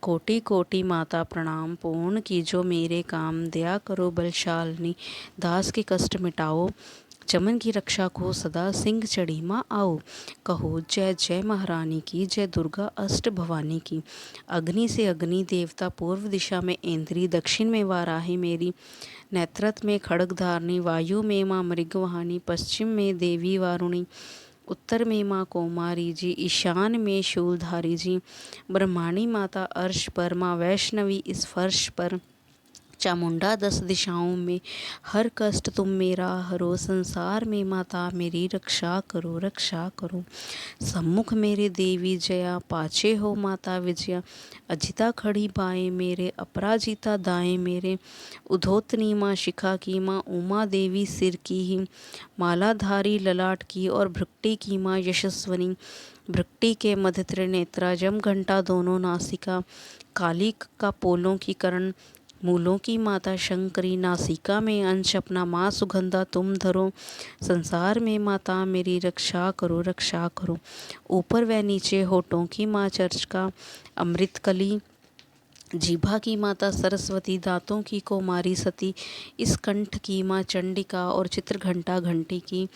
Speaker 1: कोटि कोटि माता प्रणाम, पूर्ण कीजो मेरे काम। दया करो बलशालिनी, दास के कष्ट मिटाओ। चमन की रक्षा को सदा सिंह चढ़ी माँ आओ, कहो जय जय महारानी की, जय दुर्गा अष्ट भवानी की। अग्नि से अग्नि देवता, पूर्व दिशा में इंद्री, दक्षिण में वाराही मेरी, नेत्रत में खड्ग धारणी, वायु में माँ मृगवाहिनी, पश्चिम में देवी वारुणी, उत्तर में माँ कौमारी जी, ईशान में शूलधारी जी, ब्रह्माणी माता अर्श पर, माँ वैष्णवी इस फर्श पर, चामुंडा 10 दिशाओं में, हर कष्ट तुम मेरा हरो, संसार में माता मेरी रक्षा करो रक्षा करो। सम्मुख मेरे देवी जया, पाछे हो माता विजया, अजिता खड़ी बाएं मेरे, अपराजिता दाएं मेरे, उधोतनी माँ शिखा की, माँ उमा देवी सिर की ही, मालाधारी ललाट की, और भृक्टी की माँ यशस्वनी, भृक्टी के मध्य त्रिनेत्रा, जम घंटा दोनों नासिका, काली का पोलों की करण, मूलों की माता शंकरी, नासिका में अंश अपना माँ सुगंधा तुम धरो, संसार में माता मेरी रक्षा करो रक्षा करो। ऊपर व नीचे होठों की माँ चर्चिका, अमृतकली, जीभा की माता सरस्वती, दांतों की कौमारी सती, इस कंठ की माँ चंडिका, और चित्रघंटा घंटी की,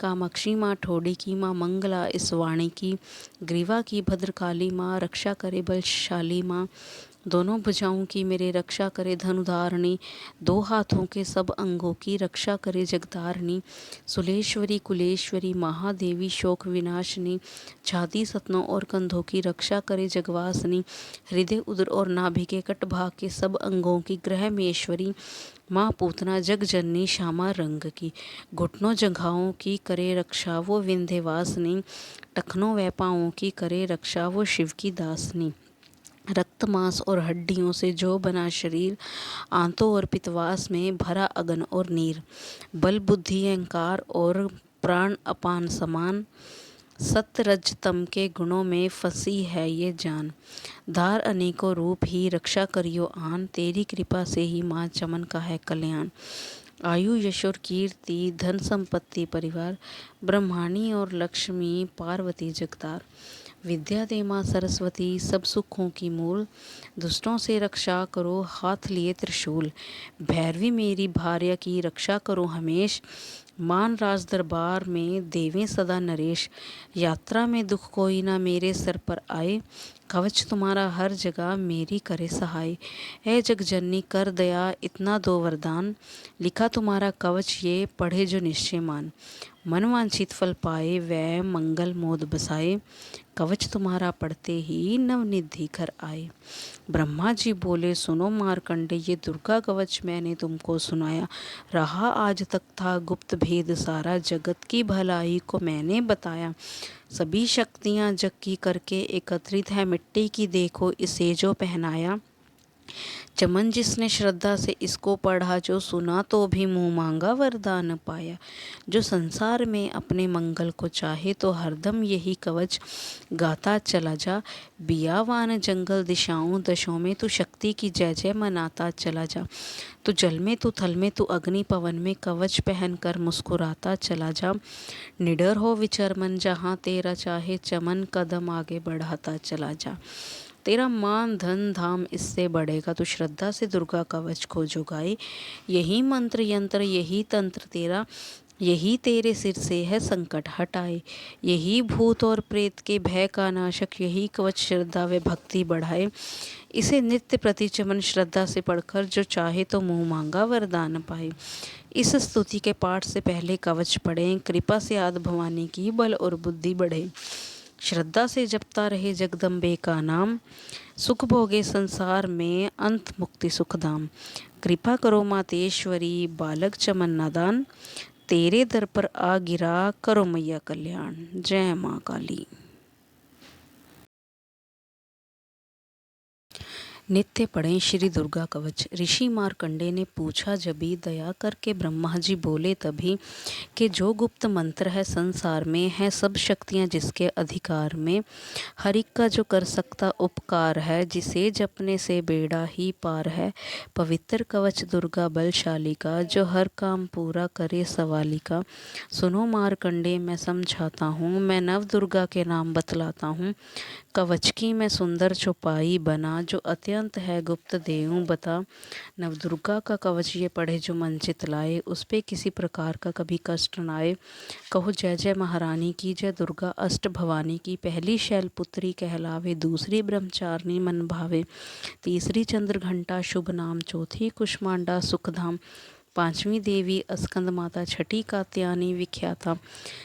Speaker 1: कामाक्षी माँ ठोड़ी की माँ मंगला, इस वाणी की, ग्रीवा की भद्रकाली माँ, रक्षा करे बलशाली माँ, दोनों भुजाओं की मेरे रक्षा करे धनुधारिणी, दो हाथों के सब अंगों की रक्षा करे जगतारिणी, सुलेश्वरी कुलेश्वरी महादेवी शोक विनाशिनी, छाती सतनों और कंधों की रक्षा करे जगवासिनी, हृदय उदर और नाभि के कटभाग के सब अंगों की ग्रहमेश्वरी, माँ पूतना जगजननी श्यामा रंग की, घुटनों जंघाओं की करे रक्षा वो विंध्यवासिनी, टखनों व पाँवों की करे रक्षा वो शिव की दासनी, रक्त मांस और हड्डियों से जो बना शरीर, आंतों और पित्तवास में भरा अगन और नीर, बल बुद्धि अहंकार और प्राण अपान समान, सत्य रज तम के गुणों में फंसी है ये जान, धार अनेकों रूप ही रक्षा करियो आन, तेरी कृपा से ही माँ चमन का है कल्याण। आयु यश और कीर्ति धन संपत्ति परिवार, ब्रह्माणी और लक्ष्मी पार्वती जगतार, विद्या दे माँ सरस्वती सब सुखों की मूल, दुष्टों से रक्षा करो हाथ लिए त्रिशूल, भैरवी मेरी भार्या की रक्षा करो हमेश, मान राज दरबार में देवें सदा नरेश, यात्रा में दुख कोई ना मेरे सर पर आए, कवच तुम्हारा हर जगह मेरी करे सहाय, है जगजननी कर दया इतना दो वरदान, लिखा तुम्हारा कवच ये पढ़े जो निश्चय मान, मनवांछित फल पाए वह मंगल मोद बसाए, कवच तुम्हारा पढ़ते ही नवनिधि घर आए। ब्रह्मा जी बोले सुनो मारकंडे, ये दुर्गा कवच मैंने तुमको सुनाया, रहा आज तक था गुप्त भेद सारा, जगत की भलाई को मैंने बताया, सभी शक्तियाँ जग की करके एकत्रित है, मिट्टी की देखो इसे जो पहनाया, चमन जिसने श्रद्धा से इसको पढ़ा, जो सुना तो भी मुँह मांगा वरदान पाया, जो संसार में अपने मंगल को चाहे तो हरदम यही कवच गाता चला जा, बियावान जंगल दिशाओं दशों में तू शक्ति की जय जय मनाता चला जा, तू जल में तू थल में तू अग्नि पवन में कवच पहन कर मुस्कुराता चला जा, निडर हो विचर मन जहाँ तेरा चाहे, चमन कदम आगे बढ़ाता चला जा, तेरा मान धन धाम इससे बढ़ेगा, तू श्रद्धा से दुर्गा कवच को जुगाए, यही मंत्र यंत्र यही तंत्र तेरा, यही तेरे सिर से है संकट हटाए, यही भूत और प्रेत के भय का नाशक, यही कवच श्रद्धा व भक्ति बढ़ाए, इसे नित्य प्रति चमन श्रद्धा से पढ़कर जो चाहे तो मुँह मांगा वरदान पाए। इस स्तुति के पाठ से पहले कवच पढ़ें, कृपा से आदि भवानी की बल और बुद्धि बढ़े, श्रद्धा से जपता रहे जगदम्बे का नाम, सुख भोगे संसार में अंत मुक्ति सुखधाम, कृपा करो मातेश्वरी बालक चमन नादान, तेरे दर पर आ गिरा करो मैया कल्याण। जय माँ काली। नित्य पढ़ें श्री दुर्गा कवच। ऋषि मार्कंडे ने पूछा जभी, दया करके ब्रह्मा जी बोले तभी, कि जो गुप्त मंत्र है संसार में, है सब शक्तियाँ जिसके अधिकार में, हर एक का जो कर सकता उपकार है, जिसे जपने से बेड़ा ही पार है, पवित्र कवच दुर्गा बलशाली का, जो हर काम पूरा करे सवाली का। सुनो मार्कंडे मैं समझाता हूँ, मैं नव दुर्गा के नाम बतलाता हूँ, कवच की मैं सुंदर चौपाई बना, जो अत्यंत है गुप्त देऊं बता। नवदुर्गा का कवच ये पढ़े जो मन चितलाए, उस पे किसी प्रकार का कभी कष्ट न आए। कहो जय जय महारानी की, जय दुर्गा अष्ट भवानी की। पहली शैलपुत्री कहलावे, दूसरी ब्रह्मचारिणी मन भावे, तीसरी चंद्र घंटा शुभ नाम, चौथी कुष्मांडा सुखधाम, पांचवी देवी अस्कंद माता, छठी कात्यायनी विख्याता,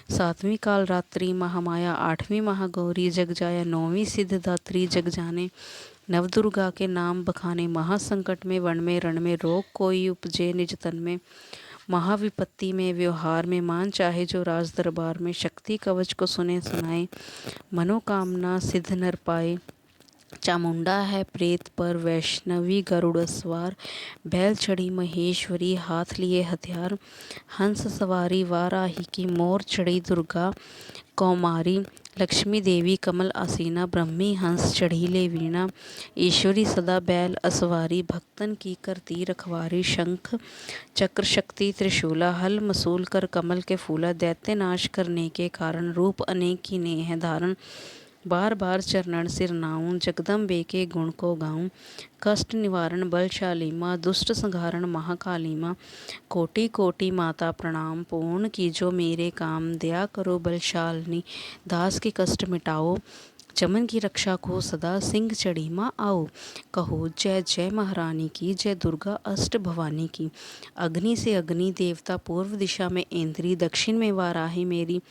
Speaker 1: सातवीं कालरात्रि महामाया, आठवीं महागौरी जग जाया, नौवीं सिद्धदात्री जग जाने। नवदुर्गा के नाम बखाने, महासंकट में वन में रण में, रोग कोई उपजे निज तन में, महाविपत्ति में व्यवहार में, मान चाहे जो राज दरबार में। शक्ति कवच को सुने सुनाए, मनोकामना सिद्ध नर पाए। चामुंडा है प्रेत पर, वैष्णवी गरुड़ सवार, बैल चढ़ी महेश्वरी, हाथ लिए हथियार, हंस सवारी वाराही की, मोर चढ़ी दुर्गा कौमारी, लक्ष्मी देवी कमल आसीना, ब्रह्मी हंस चढ़ी ले वीणा, ईश्वरी सदा बैल असवारी, भक्तन की करती रखवारी, शंख चक्र शक्ति त्रिशूला, हल मसूल कर कमल के फूला, दैत्य नाश करने के कारण, रूप अनेक की नेह धारण, बार बार चरणन सिर नाऊं, जगदम्बे के गुण को गाऊं। कष्ट निवारण बलशाली माँ, दुष्ट संहारण महाकाली माँ, कोटि कोटि माता प्रणाम, पूर्ण कीजो मेरे काम, दया करो बलशालिनी, दास के कष्ट मिटाओ, चमन की रक्षा को सदा, सिंह चढ़ी माँ आओ। कहो जय जय महारानी की, जय दुर्गा अष्ट भवानी की। अग्नि से अग्नि देवता, पूर्व दिशा में इंद्री, दक्षिण में वाराही मेरी,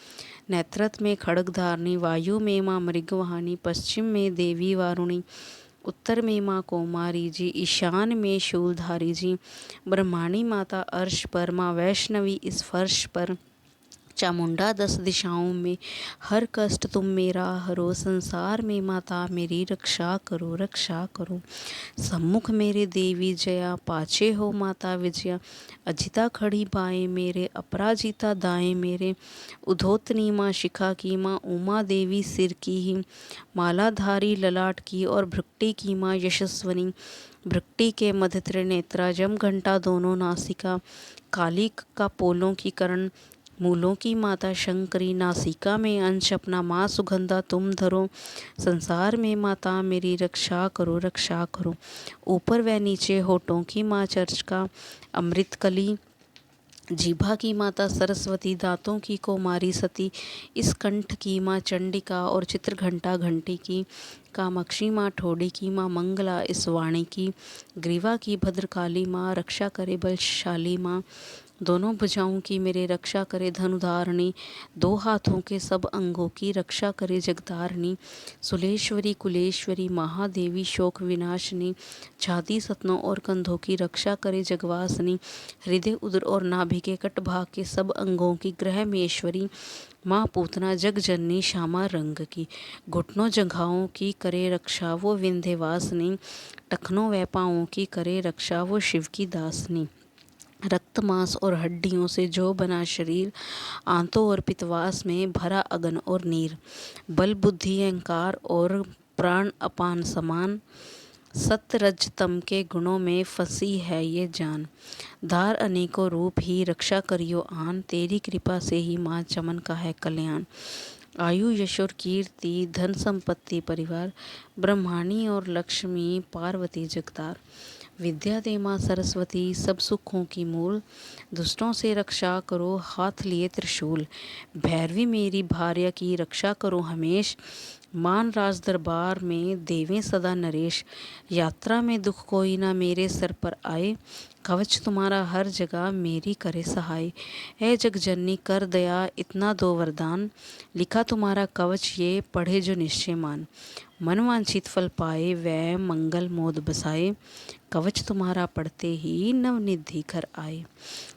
Speaker 1: नेत्रत्व में खड्ग धारणी, वायु में माँ मृगवाहिनी, पश्चिम में देवी वारुणी, उत्तर में माँ कौमारी जी, ईशान में शूलधारी जी, ब्रह्माणी माता अर्श पर, माँ वैष्णवी इस फर्श पर, चामुंडा 10 दिशाओं में, हर कष्ट तुम मेरा हरो, संसार में माता मेरी रक्षा करो रक्षा करो। सम्मुख मेरे देवी जया, पाछे हो माता विजया, अजिता खड़ी बाएं मेरे, अपराजिता दाएं मेरे, उधोतनी माँ शिखा की माँ, उमा देवी सिर की ही, मालाधारी ललाट की, और भृक्टी की माँ यशस्वनी, भृक्टी के मध्य त्रिनेत्रा, जम घंटा दोनों नासिका, काली का पोलों की करण, मूलों की माता शंकरी, नासिका में अंश अपना माँ सुगंधा तुम धरो, संसार में माता मेरी रक्षा करो रक्षा करो। ऊपर व नीचे होठों की माँ चर्चिका, अमृत कली जीभा की माता सरस्वती, दांतों की कौमारी सती, इस कंठ की माँ चंडिका, और चित्रघंटा घंटी की, कामाक्षी माँ ठोड़ी की माँ मंगला, इस वाणी की, ग्रीवा की भद्रकाली माँ, रक्षा करे बलशाली माँ, दोनों भुजाओं की मेरे रक्षा करे धनुधारिणी, दो हाथों के सब अंगों की रक्षा करे जगधारिणी, सुलेश्वरी कुलेश्वरी महादेवी शोक विनाशिनी, छाती सतनों और कंधों की रक्षा करे जगवासिनी, हृदय उदर और नाभि के कट भाग के सब अंगों की ग्रह मेश्वरी, माँ पूतना जग जननी श्यामा रंग की, घुटनों जंघाओं की करे रक्षा वो विंध्यवासिनी, टखनों व पाँवों की करे रक्षा वो शिव की दासनी, रक्त मांस और हड्डियों से जो बना शरीर, आंतों और पित्तवास में भरा अगन और नीर, बल बुद्धि अहंकार और प्राण अपान समान, सत्य रज तम के गुणों में फंसी है ये जान, धार अनेकों रूप ही रक्षा करियो आन, तेरी कृपा से ही माँ चमन का है कल्याण। आयु यश और कीर्ति धन संपत्ति परिवार, ब्रह्माणी और लक्ष्मी पार्वती जगतार, विद्या दे माँ सरस्वती सब सुखों की मूल, दुष्टों से रक्षा करो हाथ लिए त्रिशूल, भैरवी मेरी भार्या की रक्षा करो हमेश, मान राज दरबार में देवें सदा नरेश, यात्रा में दुख कोई ना मेरे सर पर आए, कवच तुम्हारा हर जगह मेरी करे सहाय, है जग जननी कर दया इतना दो वरदान, लिखा तुम्हारा कवच ये पढ़े जो निश्चय मान, मनवांछित फल पाए वह मंगल मोद बसाए, कवच तुम्हारा पढ़ते ही नवनिधि घर आए।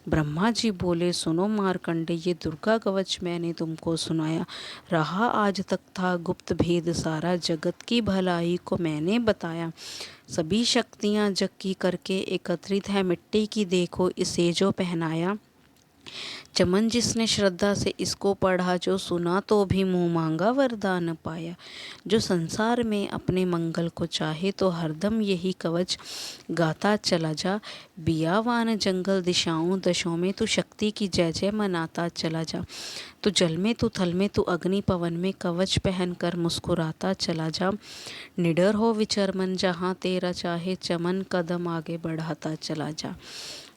Speaker 1: ब्रह्मा जी बोले सुनो मारकंडे, ये दुर्गा कवच मैंने तुमको सुनाया, रहा आज तक था गुप्त भेद सारा, जगत की भलाई को मैंने बताया, सभी शक्तियाँ जग की करके एकत्रित है मिट्टी की, देखो इसे जो पहनाया, चमन जिसने श्रद्धा से इसको पढ़ा, जो सुना तो भी मुँह मांगा वरदान पाया। जो संसार में अपने मंगल को चाहे, तो हरदम यही कवच गाता चला जा। बियावान जंगल दिशाओं दशों में, तू शक्ति की जय जय मनाता चला जा। तू जल में, तू थल में, तू अग्नि पवन में, कवच पहन कर मुस्कुराता चला जा। निडर हो विचर मन, जहाँ तेरा चाहे, चमन कदम आगे बढ़ाता चला जा।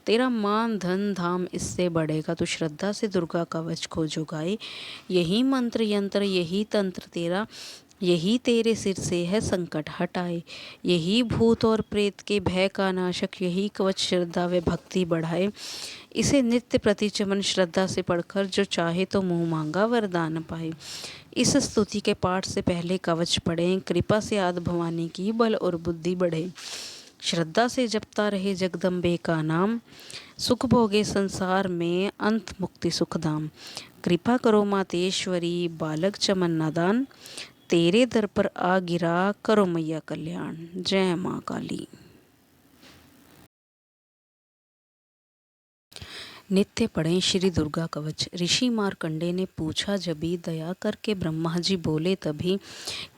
Speaker 1: तेरा मान धन धाम इससे बढ़ेगा, तू श्रद्धा से दुर्गा कवच को जुगाए। यही मंत्र यंत्र यही तंत्र तेरा, यही तेरे सिर से है संकट हटाए। यही भूत और प्रेत के भय का नाशक, यही कवच श्रद्धा व भक्ति बढ़ाए। इसे नित्य प्रति चमन श्रद्धा से पढ़कर, जो चाहे तो मुँह मांगा वरदान पाए। इस स्तुति के पाठ से पहले कवच पढ़ें, कृपा से आदि भवानी की बल और बुद्धि बढ़े। श्रद्धा से जपता रहे जगदम्बे का नाम, सुख भोगे संसार में अंत मुक्ति सुखधाम। कृपा करो मातेश्वरी बालक चमन नादान, तेरे दर पर आ गिरा करो मैया कल्याण। जय माँ काली। नित्य पढ़ें श्री दुर्गा कवच। ऋषि मार्कंडे ने पूछा जभी, दया करके ब्रह्मा जी बोले तभी,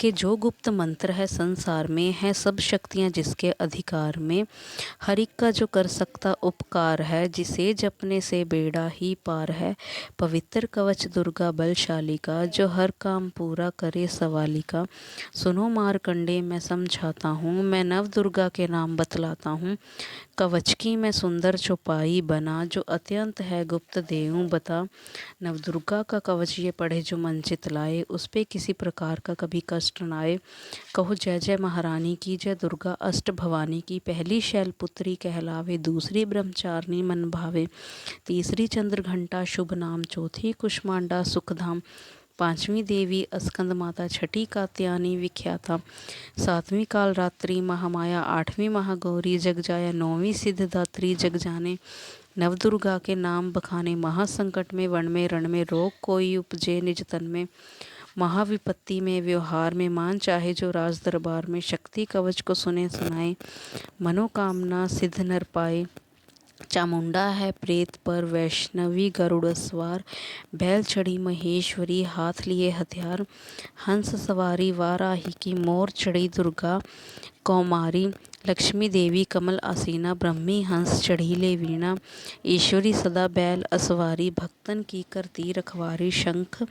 Speaker 1: कि जो गुप्त मंत्र है संसार में, है सब शक्तियाँ जिसके अधिकार में। हर एक का जो कर सकता उपकार है, जिसे जपने से बेड़ा ही पार है। पवित्र कवच दुर्गा बलशाली का, जो हर काम पूरा करे सवाली का। सुनो मार्कंडे मैं समझाता हूँ, मैं नव दुर्गा के नाम बतलाता हूँ। कवच की मैं सुंदर चौपाई बना, जो अत्यंत है गुप्त देऊं बता। नवदुर्गा का कवच ये पढ़े जो मन चित लाए, उस पे किसी प्रकार का कभी कष्ट न आए। कहो जय जय महारानी की, जय दुर्गा अष्ट भवानी की। पहली शैलपुत्री कहलावे, दूसरी ब्रह्मचारिणी मन भावे, तीसरी चंद्र घंटा शुभ नाम, चौथी कुष्मांडा सुखधाम, पांचवी देवी अस्कंद माता, छठी कात्यायनी विख्याता, सातवीं कालरात्रि महामाया, आठवीं महागौरी जग जाया, नौवीं सिद्धदात्री जग जाने। नवदुर्गा के नाम बखाने महासंकट में, वन में रण में, रोग कोई उपजे निज तन में। महाविपत्ति में व्यवहार में, मान चाहे जो राज दरबार में। शक्ति कवच को सुने सुनाए, मनोकामना सिद्ध नर पाए। चामुंडा है प्रेत पर वैष्णवी गरुड़ सवार, बैल चढ़ी महेश्वरी हाथ लिए हथियार। हंस सवारी वाराही की, मोर चढ़ी दुर्गा कौमारी। लक्ष्मी देवी कमल आसीना, ब्रह्मी हंस चढ़ी ले वीणा। ईश्वरी सदा बैल असवारी, भक्तन की करती रखवारी। शंख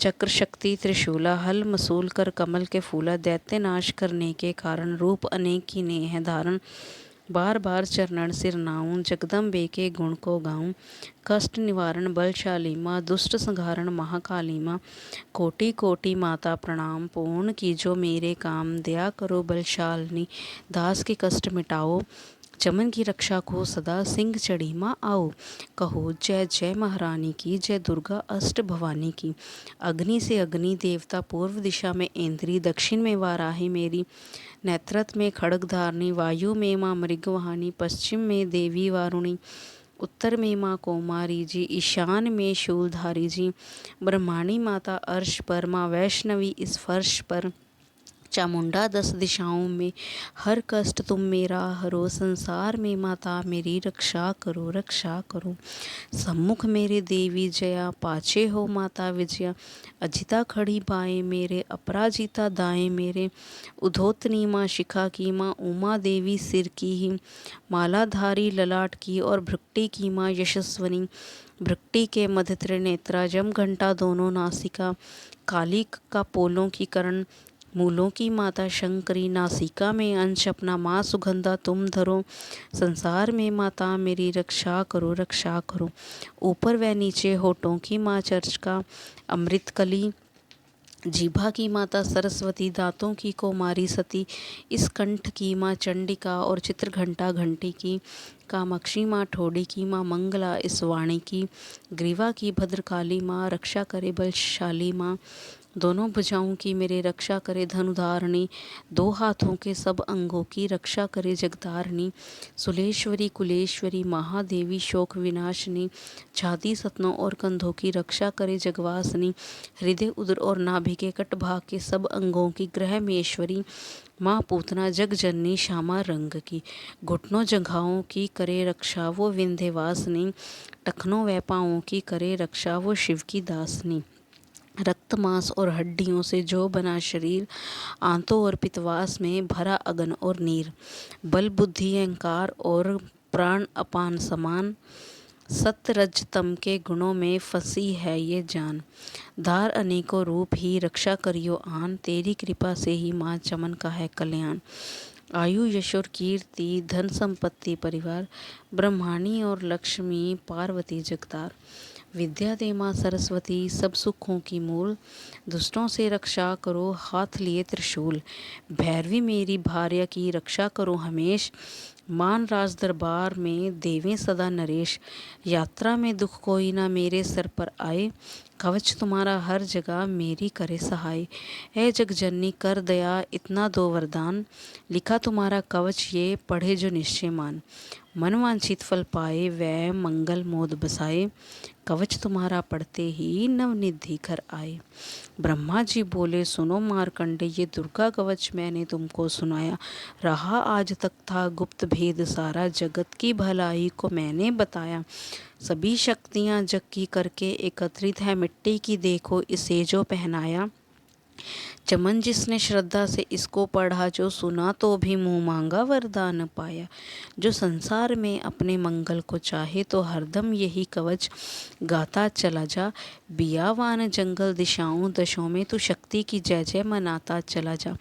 Speaker 1: चक्र शक्ति त्रिशूला, हल मसूल कर कमल के फूला। दैत्य नाश करने के कारण, रूप अनेक की नेह धारण। बार बार चरणन सिर नाऊं, जगदम्बे के गुण को गाऊं। कष्ट निवारण बलशाली माँ, दुष्ट संहारण महाकाली माँ। कोटि कोटि माता प्रणाम, पूर्ण की जो मेरे काम। दया करो बलशालिनी, दास के कष्ट मिटाओ। चमन की रक्षा को सदा, सिंह चढ़ी माँ आओ। कहो जय जय महारानी की, जय दुर्गा अष्ट भवानी की। अग्नि से अग्नि देवता, पूर्व दिशा में इंद्री, दक्षिण में वाराही मेरी, नेतृत्व में खड्ग धारणी। वायु में माँ मृगवाहिनी, पश्चिम में देवी वारुणी, उत्तर में माँ कौमारी जी, ईशान में शूलधारी जी। ब्रह्माणी माता अर्श पर, माँ वैष्णवी इस फर्श पर। चामुंडा 10 दिशाओं में, हर कष्ट तुम मेरा हरो। संसार में माता मेरी रक्षा करो रक्षा करो। सम्मुख मेरे देवी जया, पाछे हो माता विजया। अजिता खड़ी बाएं मेरे, अपराजिता दाएं मेरे। उधोतनी माँ शिखा की, माँ उमा देवी सिर की ही। मालाधारी ललाट की, और भृक्टी की माँ यशस्वनी। भृक्टी के मध्य त्रिनेत्रा, जम घंटा दोनों नासिका। काली का पोलों की करण, मूलों की माता शंकरी। नासिका में अंश अपना, माँ सुगंधा तुम धरो। संसार में माता मेरी रक्षा करो रक्षा करो। ऊपर व नीचे होठों की माँ चर्चिका, अमृत कली। जीभा की माता सरस्वती, दांतों की कौमारी सती। इस कंठ की माँ चंडिका, और चित्रघंटा घंटी की। कामाक्षी माँ ठोड़ी की माँ मंगला, इस वाणी की। ग्रीवा की भद्रकाली माँ, रक्षा करे बलशाली माँ। दोनों भुजाओं की मेरे रक्षा करे धनुधारिणी, दो हाथों के सब अंगों की रक्षा करे जगतारिणी। सुलेश्वरी कुलेश्वरी महादेवी शोक विनाशिनी, छाती सतनों और कंधों की रक्षा करे जगवासिनी। हृदय उदर और नाभि के कट भाग के सब अंगों की ग्रह मेश्वरी, माँ पूतना जग जननी श्यामा रंग की। घुटनों जंघाओं की करे रक्षा वो विंध्यवासिनी, टखनों व पाँवों की करे रक्षा वो शिव की दासनी। रक्त मांस और हड्डियों से जो बना शरीर, आंतों और पित्तवास में भरा अगन और नीर। बल बुद्धि अहंकार और प्राण अपान समान, सत्य रज तम के गुणों में फंसी है ये जान। धार अनेकों रूप ही रक्षा करियो आन, तेरी कृपा से ही माँ चमन का है कल्याण। आयु यश और कीर्ति धन संपत्ति परिवार, ब्रह्माणी और लक्ष्मी पार्वती जगतार। विद्या दे माँ सरस्वती सब सुखों की मूल, दुष्टों से रक्षा करो हाथ लिए त्रिशूल। भैरवी मेरी भार्या की रक्षा करो हमेश, मान राज दरबार में देवें सदा नरेश। यात्रा में दुख कोई ना मेरे सर पर आए, कवच तुम्हारा हर जगह मेरी करे सहाय। है जग जननी कर दया इतना दो वरदान, लिखा तुम्हारा कवच ये पढ़े जो निश्चय मान। मन वांछित फल पाए वह मंगल मोद बसाए, कवच तुम्हारा पढ़ते ही नवनिधि घर आए। ब्रह्मा जी बोले सुनो मारकंडे, ये दुर्गा कवच मैंने तुमको सुनाया। रहा आज तक था गुप्त भेद सारा, जगत की भलाई को मैंने बताया। सभी शक्तियाँ जग की करके एकत्रित है, मिट्टी की देखो इसे जो पहनाया। चमन जिसने श्रद्धा से इसको पढ़ा, जो सुना तो भी मुँह मांगा वरदान पाया। जो संसार में अपने मंगल को चाहे, तो हरदम यही कवच गाता चला जा। बियावान जंगल दिशाओं दशों में तू शक्ति की जय जय मनाता चला जा।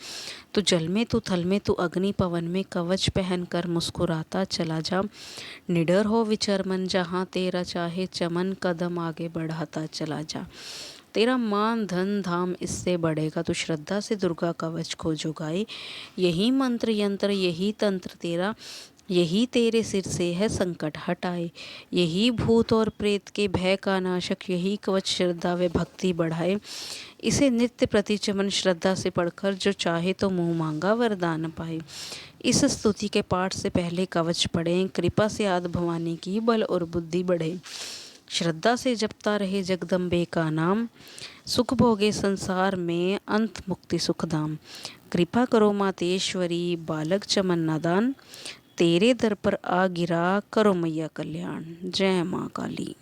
Speaker 1: तू जल में तू थल में तू अग्नि पवन में, कवच पहन कर मुस्कुराता चला जा। निडर हो विचर मन जहाँ तेरा चाहे, चमन कदम आगे बढ़ाता चला जा। तेरा मान धन धाम इससे बढ़ेगा, तो श्रद्धा से दुर्गा कवच को जुगाए। यही मंत्र यंत्र यही तंत्र तेरा, यही तेरे सिर से है संकट हटाए। यही भूत और प्रेत के भय का नाशक, यही कवच श्रद्धा व भक्ति बढ़ाए। इसे नित्य प्रति चमन श्रद्धा से पढ़कर जो चाहे तो मुँह मांगा वरदान पाए। इस स्तुति के पाठ से पहले कवच पढ़ें, कृपा से आदि भवानी की बल और बुद्धि बढ़े। श्रद्धा से जपता रहे जगदम्बे का नाम, सुख भोगे संसार में अंत मुक्ति सुखधाम। कृपा करो मातेश्वरी बालक चमन नादान, तेरे दर पर आ गिरा करो मैया कल्याण। जय माँ काली।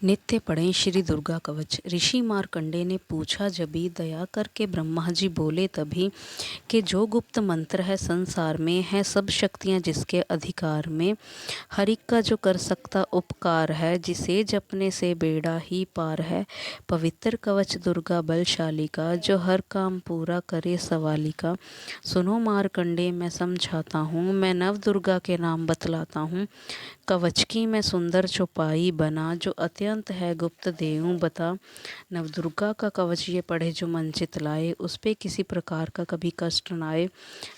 Speaker 1: नित्य पढ़ें श्री दुर्गा कवच। ऋषि मार्कंडे ने पूछा जभी, दया करके ब्रह्मा जी बोले तभी, कि जो गुप्त मंत्र है संसार में, है सब शक्तियाँ जिसके अधिकार में। हर एक का जो कर सकता उपकार है, जिसे जपने से बेड़ा ही पार है। पवित्र कवच दुर्गा बलशाली का, जो हर काम पूरा करे सवाली का। सुनो मार्कंडे मैं समझाता हूँ, मैं नव दुर्गा के नाम बतलाता हूँ। कवच की मैं सुंदर चौपाई बना, जो अत्यंत है गुप्त देऊं बता। नवदुर्गा का कवच ये पढ़े जो मन चित लाए, उस पे किसी प्रकार का कभी कष्ट न आए।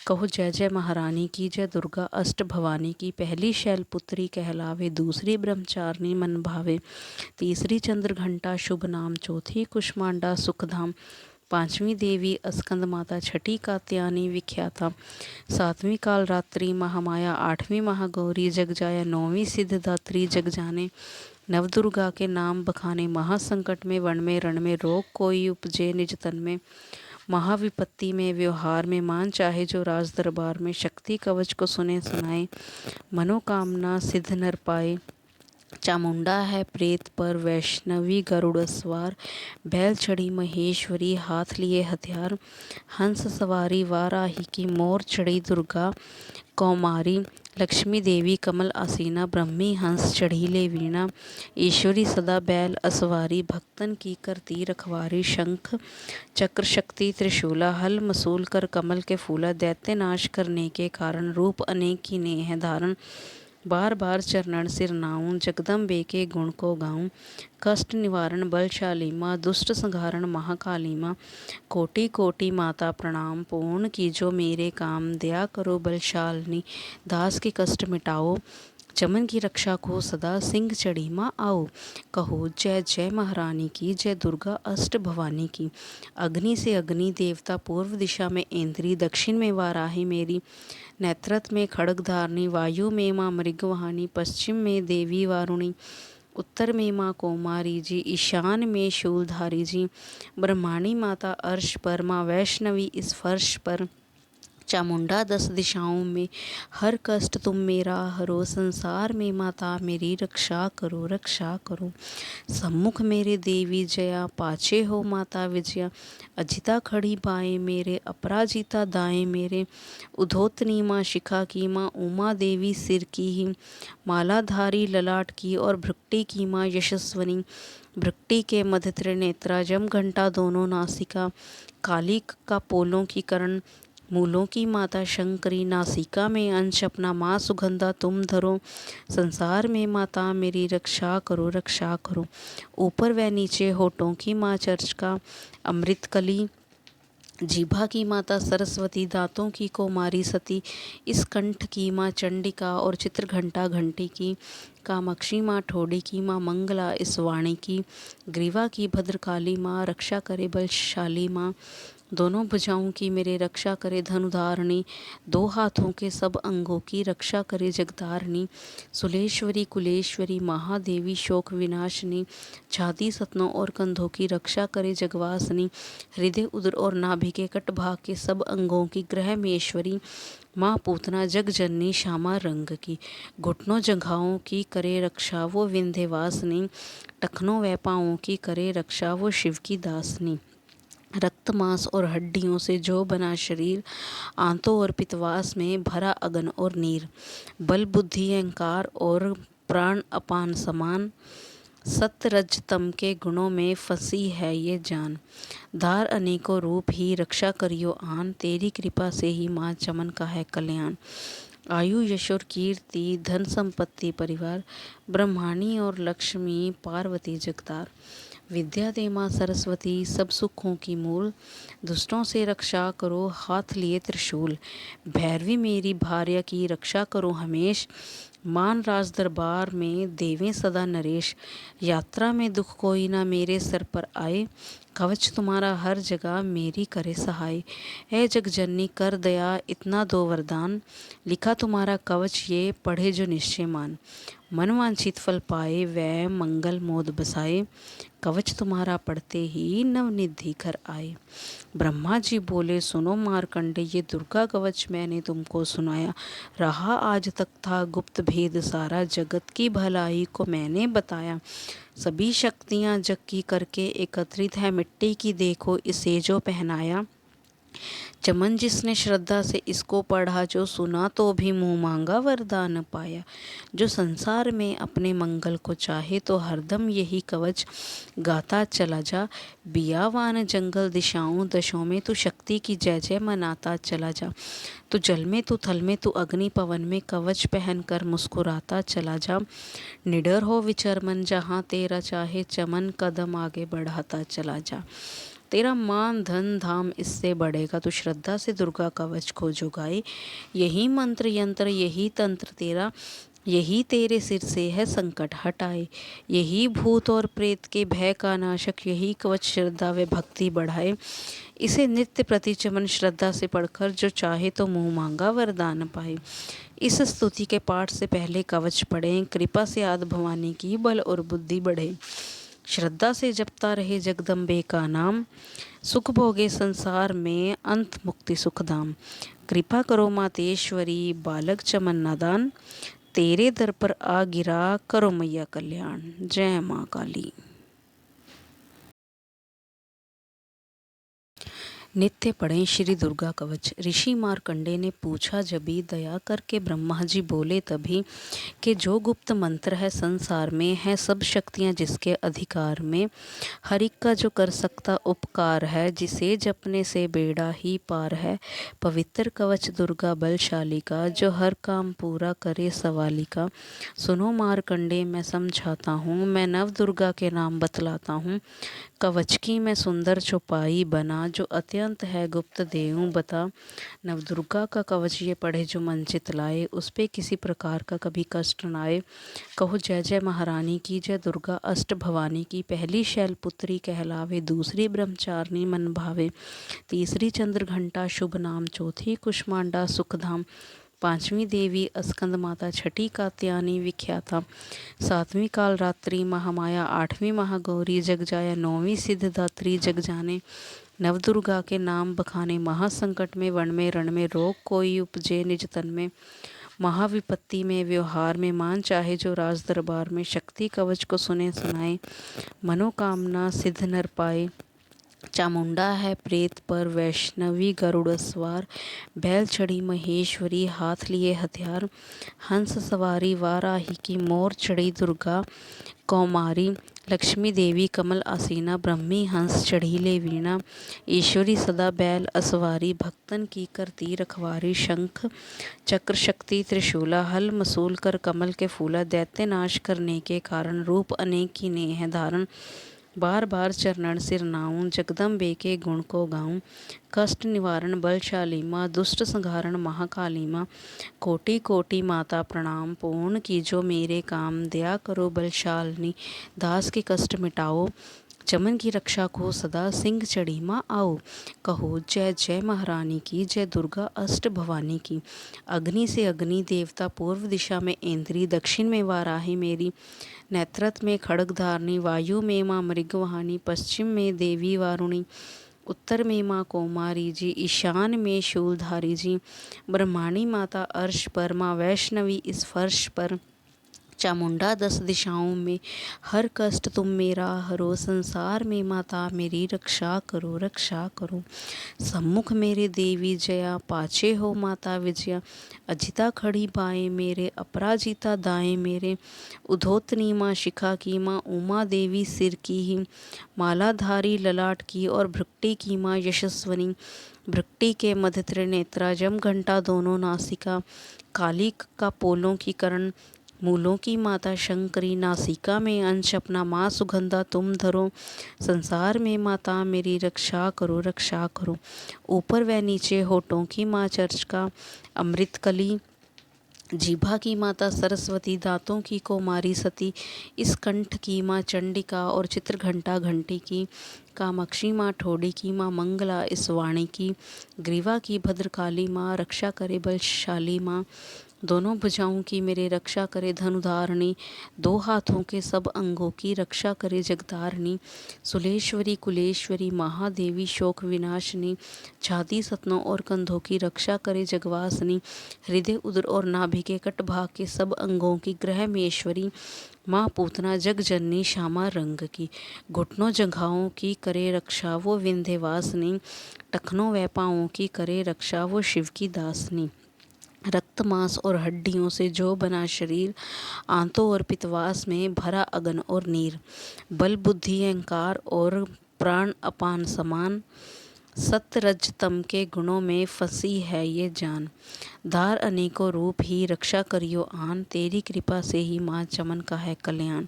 Speaker 1: कहो जय जय महारानी की, जय दुर्गा अष्ट भवानी की। पहली शैलपुत्री कहलावे, दूसरी ब्रह्मचारिणी मन भावे। तीसरी चंद्र घंटा शुभ नाम, चौथी कुष्मांडा सुखधाम। पांचवी देवी अस्कंद माता, छठी कात्यायनी विख्याता। सातवीं कालरात्रि महामाया, आठवीं महागौरी जग जाया। नौवीं सिद्धदात्री जग जाने। नवदुर्गा के नाम बखाने, महासंकट में वन में रण में, रोग कोई उपजे निज तन में। महाविपत्ति में व्यवहार में, मान चाहे जो राज दरबार में। शक्ति कवच को सुने सुनाए, मनोकामना सिद्ध नर पाए। चामुंडा है प्रेत पर वैष्णवी गरुड़ सवार, बैल चढ़ी महेश्वरी हाथ लिए हथियार। हंस सवारी वाराही की, मोर चढ़ी दुर्गा कौमारी। लक्ष्मी देवी कमल आसीना, ब्रह्मी हंस चढ़ी ले वीणा। ईश्वरी सदा बैल असवारी, भक्तन की करती रखवारी। शंख चक्र शक्ति त्रिशूला, हल मसूल कर कमल के फूला। दैत्य नाश करने के कारण, रूप अनेक की ने है धारण। बार बार चरणन सिर नाऊं, जगदम्बे के गुण को गाऊं। कष्ट निवारण बलशाली माँ, दुष्ट संहारण महाकाली माँ। कोटि कोटि माता प्रणाम, पूर्ण की जो मेरे काम। दया करो बलशालिनी, दास के कष्ट मिटाओ। चमन की रक्षा को सदा सिंह चढ़ी माँ आओ। कहो जय जय महारानी की, जय दुर्गा अष्ट भवानी की। अग्नि से अग्नि देवता पूर्व दिशा में ऐन्द्री, दक्षिण में वाराही मेरी नेतृत्व में खड्गधारिणी, वायु में माँ मृगवाहिनी, पश्चिम में देवी वारुणी, उत्तर में माँ कौमारी जी, ईशान में शूलधारी जी, ब्रह्माणी माता अर्श पर, माँ वैष्णवी इस फर्श पर, चामुंडा 10 दिशाओं में, हर कष्ट तुम मेरा हरो, संसार में माता मेरी रक्षा करो रक्षा करो। सम्मुख मेरे देवी जया, पाछे हो माता विजया, अजिता खड़ी बाएं मेरे, अपराजिता दाएं मेरे, उधोतनी माँ शिखा की, माँ उमा देवी सिर की ही, मालाधारी ललाट की और भृक्टी की माँ यशस्वनी, भृक्टी के मध्य त्रिनेत्रा, जम घंटा दोनों नासिका, काली का पोलों की करण, मूलों की माता शंकरी, नासिका में अंश अपना माँ सुगंधा तुम धरो, संसार में माता मेरी रक्षा करो रक्षा करो। ऊपर व नीचे होठों की माँ चर्चिका, अमृत कली, जीभा की माता सरस्वती, दांतों की कौमारी सती, इस कंठ की माँ चंडिका और चित्र घंटा घंटी की, कामाक्षी माँ ठोड़ी की माँ मंगला, इस वाणी की, ग्रीवा की भद्रकाली माँ, रक्षा करे बलशाली माँ, दोनों भुजाओं की मेरे रक्षा करे धनुधारिणी, दो हाथों के सब अंगों की रक्षा करे जगधारिणी, सुलेश्वरी कुलेश्वरी महादेवी शोक विनाशिनी, छाती सतनों और कंधों की रक्षा करे जगवासिनी, हृदय उदर और नाभि के कट भाग के सब अंगों की ग्रह मेश्वरी, माँ पूतना जग जननी श्यामा रंग की, घुटनों जंघाओं की करे रक्षा वो विंध्यवासिनी, टखनों व पाँवों की करे रक्षा वो शिव की दासनी, रक्त मांस और हड्डियों से जो बना शरीर, आंतों और पित्तवास में भरा अगन और नीर, बल बुद्धि अहंकार और प्राण अपान समान, सत्य रज तम के गुणों में फंसी है ये जान, धार अनेकों रूप ही रक्षा करियो आन, तेरी कृपा से ही माँ चमन का है कल्याण। आयु यश और कीर्ति धन संपत्ति परिवार, ब्रह्माणी और लक्ष्मी पार्वती जगतार, विद्या दे माँ सरस्वती सब सुखों की मूल, दुष्टों से रक्षा करो हाथ लिए त्रिशूल, भैरवी मेरी भार्या की रक्षा करो हमेश, मान राज दरबार में देवें सदा नरेश, यात्रा में दुख कोई ना मेरे सर पर आए, कवच तुम्हारा हर जगह मेरी करे सहाय, है जगजननी कर दया इतना दो वरदान, लिखा तुम्हारा कवच ये पढ़े जो निश्चय मान, मन वांछित फल पाए वह मंगल मोद बसाए, कवच तुम्हारा पढ़ते ही नवनिधि घर आए। ब्रह्मा जी बोले सुनो मारकंडे, ये दुर्गा कवच मैंने तुमको सुनाया, रहा आज तक था गुप्त भेद सारा, जगत की भलाई को मैंने बताया, सभी शक्तियाँ जग की करके एकत्रित है, मिट्टी की देखो इसे जो पहनाया, चमन जिसने श्रद्धा से इसको पढ़ा, जो सुना तो भी मुँह मांगा वरदान पाया, जो संसार में अपने मंगल को चाहे तो हरदम यही कवच गाता चला जा, बियावान जंगल दिशाओं दशों में तू शक्ति की जय जय मनाता चला जा, तू जल में तू थल में तू अग्नि पवन में कवच पहन कर मुस्कुराता चला जा, निडर हो विचर मन जहाँ तेरा चाहे, चमन कदम आगे बढ़ाता चला जा, तेरा मान धन धाम इससे बढ़ेगा, तू श्रद्धा से दुर्गा कवच को जुगाए, यही मंत्र यंत्र यही तंत्र तेरा, यही तेरे सिर से है संकट हटाए, यही भूत और प्रेत के भय का नाशक, यही कवच श्रद्धा व भक्ति बढ़ाए, इसे नित्य प्रति चमन श्रद्धा से पढ़कर जो चाहे तो मुँह मांगा वरदान पाए। इस स्तुति के पाठ से पहले कवच पढ़ें, कृपा से आदि भवानी की बल और बुद्धि बढ़े, श्रद्धा से जपता रहे जगदम्बे का नाम, सुख भोगे संसार में अंत मुक्ति सुखधाम, कृपा करो मातेश्वरी बालक चमन नादान, तेरे दर पर आ गिरा करो मैया कल्याण। जय माँ काली। नित्य पढ़ें श्री दुर्गा कवच। ऋषि मार्कंडे ने पूछा जभी, दया करके ब्रह्मा जी बोले तभी, कि जो गुप्त मंत्र है संसार में, है सब शक्तियाँ जिसके अधिकार में, हर एक का जो कर सकता उपकार है, जिसे जपने से बेड़ा ही पार है, पवित्र कवच दुर्गा बलशाली का, जो हर काम पूरा करे सवाली का। सुनो मार्कंडे मैं समझाता हूँ, मैं नव दुर्गा के नाम बतलाता हूँ, कवच की मैं सुंदर चौपाई बना, जो अत्यंत है गुप्त देऊं बता। नवदुर्गा का कवच ये पढ़े जो मन चितलाए, उस पे किसी प्रकार का कभी कष्ट न आए। कहो जय जय महारानी की, जय दुर्गा अष्ट भवानी की। पहली शैलपुत्री कहलावे, दूसरी ब्रह्मचारिणी मन भावे, तीसरी चंद्रघंटा शुभ नाम, चौथी कुष्मांडा सुखधाम, पांचवी देवी अस्कंद माता, छठी कात्यायनी विख्याता, सातवीं कालरात्रि महामाया, आठवीं महागौरी जगजाया, नौवीं सिद्धदात्री जग जाने। नवदुर्गा के नाम बखाने, महासंकट में वन में रण में, रोग कोई उपजे निज तन में, महाविपत्ति में व्यवहार में, मान चाहे जो राज दरबार में। शक्ति कवच को सुने सुनाए, मनोकामना सिद्ध नर पाए। चामुंडा है प्रेत पर वैष्णवी गरुड़ सवार, बैल चढ़ी महेश्वरी हाथ लिए हथियार, हंस सवारी वाराही की, मोर चढ़ी दुर्गा कौमारी, लक्ष्मी देवी कमल आसीना, ब्रह्मी हंस चढ़ी ले वीणा, ईश्वरी सदा बैल असवारी, भक्तन की करती रखवारी, शंख चक्र शक्ति त्रिशूला, हल मसूल कर कमल के फूला, दैत्य नाश करने के कारण, रूप अनेक की नेह धारण, बार बार चरणन सिर नाऊं, जगदम्बे के गुण को गाऊं। कष्ट निवारण बलशाली माँ, दुष्ट संहारण महाकाली माँ, कोटि कोटि माता प्रणाम, पूर्ण कीजो मेरे काम, दया करो बलशालिनी, दास के कष्ट मिटाओ, चमन की रक्षा को सदा, सिंह चढ़ी माँ आओ। कहो जय जय महारानी की, जय दुर्गा अष्ट भवानी की। अग्नि से अग्नि देवता, पूर्व दिशा में ऐन्द्री, दक्षिण में वाराही मेरी, नेत्रत में खड़ग धारणी, वायु में माँ मृगवाहिनी, पश्चिम में देवी वारुणी, उत्तर में माँ कौमारी जी, ईशान में शूलधारी जी, ब्रह्माणी माता अर्श पर, माँ वैष्णवी इस फर्श पर, चामुंडा 10 दिशाओं में, हर कष्ट तुम मेरा हरो, संसार में माता मेरी रक्षा करो रक्षा करो। सम्मुख मेरे देवी जया, पाछे हो माता विजया, अजिता खड़ी बाएं मेरे, अपराजिता दाएं मेरे, उधोतनी माँ शिखा की, माँ उमा देवी सिर की ही, मालाधारी ललाट की, और भृक्टी की माँ यशस्वनी, भृक्टी के मध्य त्रिनेत्रा, जम घंटा दोनों नासिका, काली का पोलों की करण, मूलों की माता शंकरी, नासिका में अंश अपना माँ सुगंधा तुम धरो, संसार में माता मेरी रक्षा करो रक्षा करो। ऊपर व नीचे होठों की माँ चर्चिका, अमृत कली, जीभा की माता सरस्वती, दांतों की कौमारी सती, इस कंठ की माँ चंडिका, और चित्रघंटा घंटी की, कामाक्षी माँ ठोड़ी की माँ मंगला, इस वाणी की, ग्रीवा की भद्रकाली माँ, रक्षा करे बलशाली माँ, दोनों भुजाओं की मेरे रक्षा करे धनुधारिणी, दो हाथों के सब अंगों की रक्षा करे जगतारिणी, सुलेश्वरी कुलेश्वरी महादेवी शोक विनाशिनी, छाती सतनों और कंधों की रक्षा करे जगवासिनी, हृदय उदर और नाभि के कट भाग के सब अंगों की ग्रह मेश्वरी, माँ पूतना जग जननी श्यामा रंग की, घुटनों जंघाओं की करे रक्षा वो विंध्यवासिनी, टखनों व पाँवों की करे रक्षा वो शिव की दासनी, रक्त मांस और हड्डियों से जो बना शरीर, आंतों और पित्तवास में भरा अगन और नीर, बल बुद्धि अहंकार और प्राण अपान समान, सत्य रज तम के गुणों में फंसी है ये जान, धार अनेकों रूप ही रक्षा करियो आन, तेरी कृपा से ही माँ चमन का है कल्याण।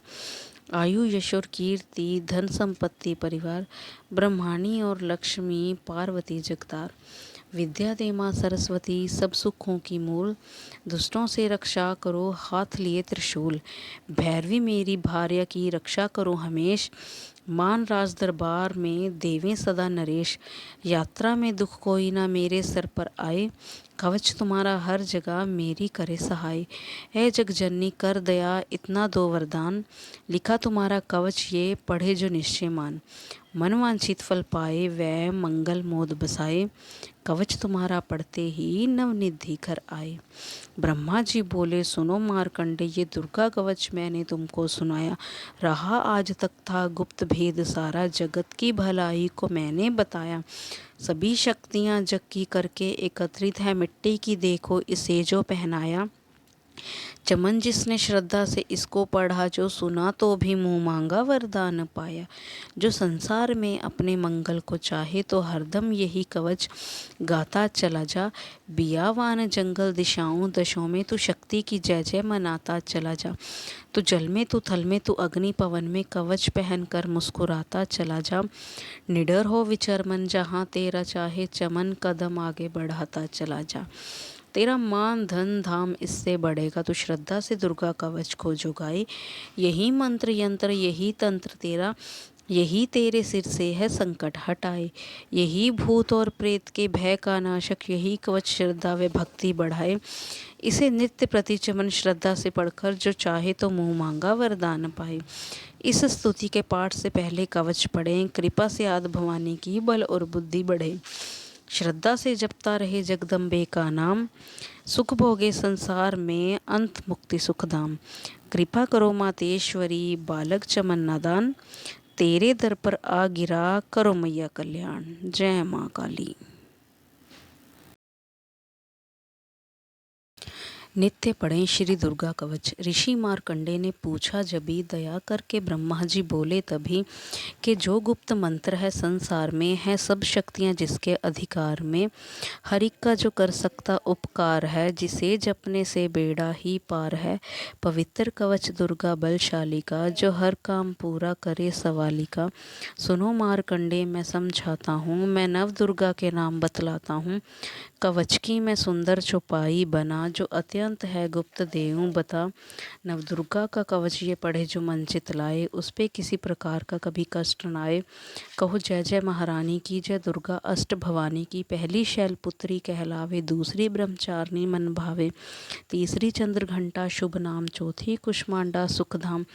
Speaker 1: आयु यश और कीर्ति धन संपत्ति परिवार, ब्रह्माणी और लक्ष्मी पार्वती जगतार, विद्या दे माँ सरस्वती सब सुखों की मूल, दुष्टों से रक्षा करो हाथ लिए त्रिशूल, भैरवी मेरी भार्या की रक्षा करो हमेश, मान राज दरबार में देवें सदा नरेश, यात्रा में दुख कोई ना मेरे सर पर आए, कवच तुम्हारा हर जगह मेरी करे सहाय, ऐ जगजननी कर दया इतना दो वरदान, लिखा तुम्हारा कवच ये पढ़े जो निश्चय मान, मन वांछित फल पाए वह मंगल मोद बसाए, कवच तुम्हारा पढ़ते ही नवनिधि घर आए। ब्रह्मा जी बोले सुनो मारकंडे, ये दुर्गा कवच मैंने तुमको सुनाया, रहा आज तक था गुप्त भेद सारा, जगत की भलाई को मैंने बताया, सभी शक्तियाँ जग की करके एकत्रित है मिट्टी की, देखो इसे जो पहनाया, चमन जिसने श्रद्धा से इसको पढ़ा, जो सुना तो भी मुँह मांगा वरदान पाया। जो संसार में अपने मंगल को चाहे, तो हरदम यही कवच गाता चला जा। बियावान जंगल दिशाओं दशों में, तू शक्ति की जय जय मनाता चला जा। तू जल में, तू थल में, तू अग्नि पवन में, कवच पहन कर मुस्कुराता चला जा। निडर हो विचर मन, जहाँ तेरा चाहे, चमन कदम आगे बढ़ाता चला जा। तेरा मान धन धाम इससे बढ़ेगा, तो श्रद्धा से दुर्गा कवच को जो गाए। यही मंत्र यंत्र यही तंत्र तेरा, यही तेरे सिर से है संकट हटाए। यही भूत और प्रेत के भय का नाशक, यही कवच श्रद्धा व भक्ति बढ़ाए। इसे नित्य प्रति चमन श्रद्धा से पढ़कर, जो चाहे तो मुँह मांगा वरदान पाए। इस स्तुति के पाठ से पहले कवच पढ़ें। कृपा से आदि भवानी की बल और बुद्धि बढ़े। श्रद्धा से जपता रहे जगदम्बे का नाम, सुख भोगे संसार में अंत मुक्ति सुखधाम। कृपा करो मातेश्वरी बालक चमन नादान, तेरे दर पर आ गिरा करो मैया कल्याण। जय माँ काली। नित्य पढ़ें श्री दुर्गा कवच। ऋषि मार्कंडे ने पूछा जभी, दया करके ब्रह्मा जी बोले तभी, कि जो गुप्त मंत्र है संसार में, है सब शक्तियाँ जिसके अधिकार में। हर एक का जो कर सकता उपकार है, जिसे जपने से बेड़ा ही पार है। पवित्र कवच दुर्गा बलशाली का, जो हर काम पूरा करे सवाली का। सुनो मार्कंडे मैं समझाता हूँ, मैं नव दुर्गा के नाम बतलाता हूँ। कवच की मैं सुंदर चौपाई बना, जो अत्यंत है गुप्त देऊं बता। नवदुर्गा का कवच ये पढ़े जो मन चित लाए, उस पे किसी प्रकार का कभी कष्ट न आए। कहो जय जय महारानी की, जय दुर्गा अष्ट भवानी की। पहली शैलपुत्री कहलावे, दूसरी ब्रह्मचारिणी मन भावे, तीसरी चंद्र घंटा शुभ नाम, चौथी कुष्मांडा सुखधाम,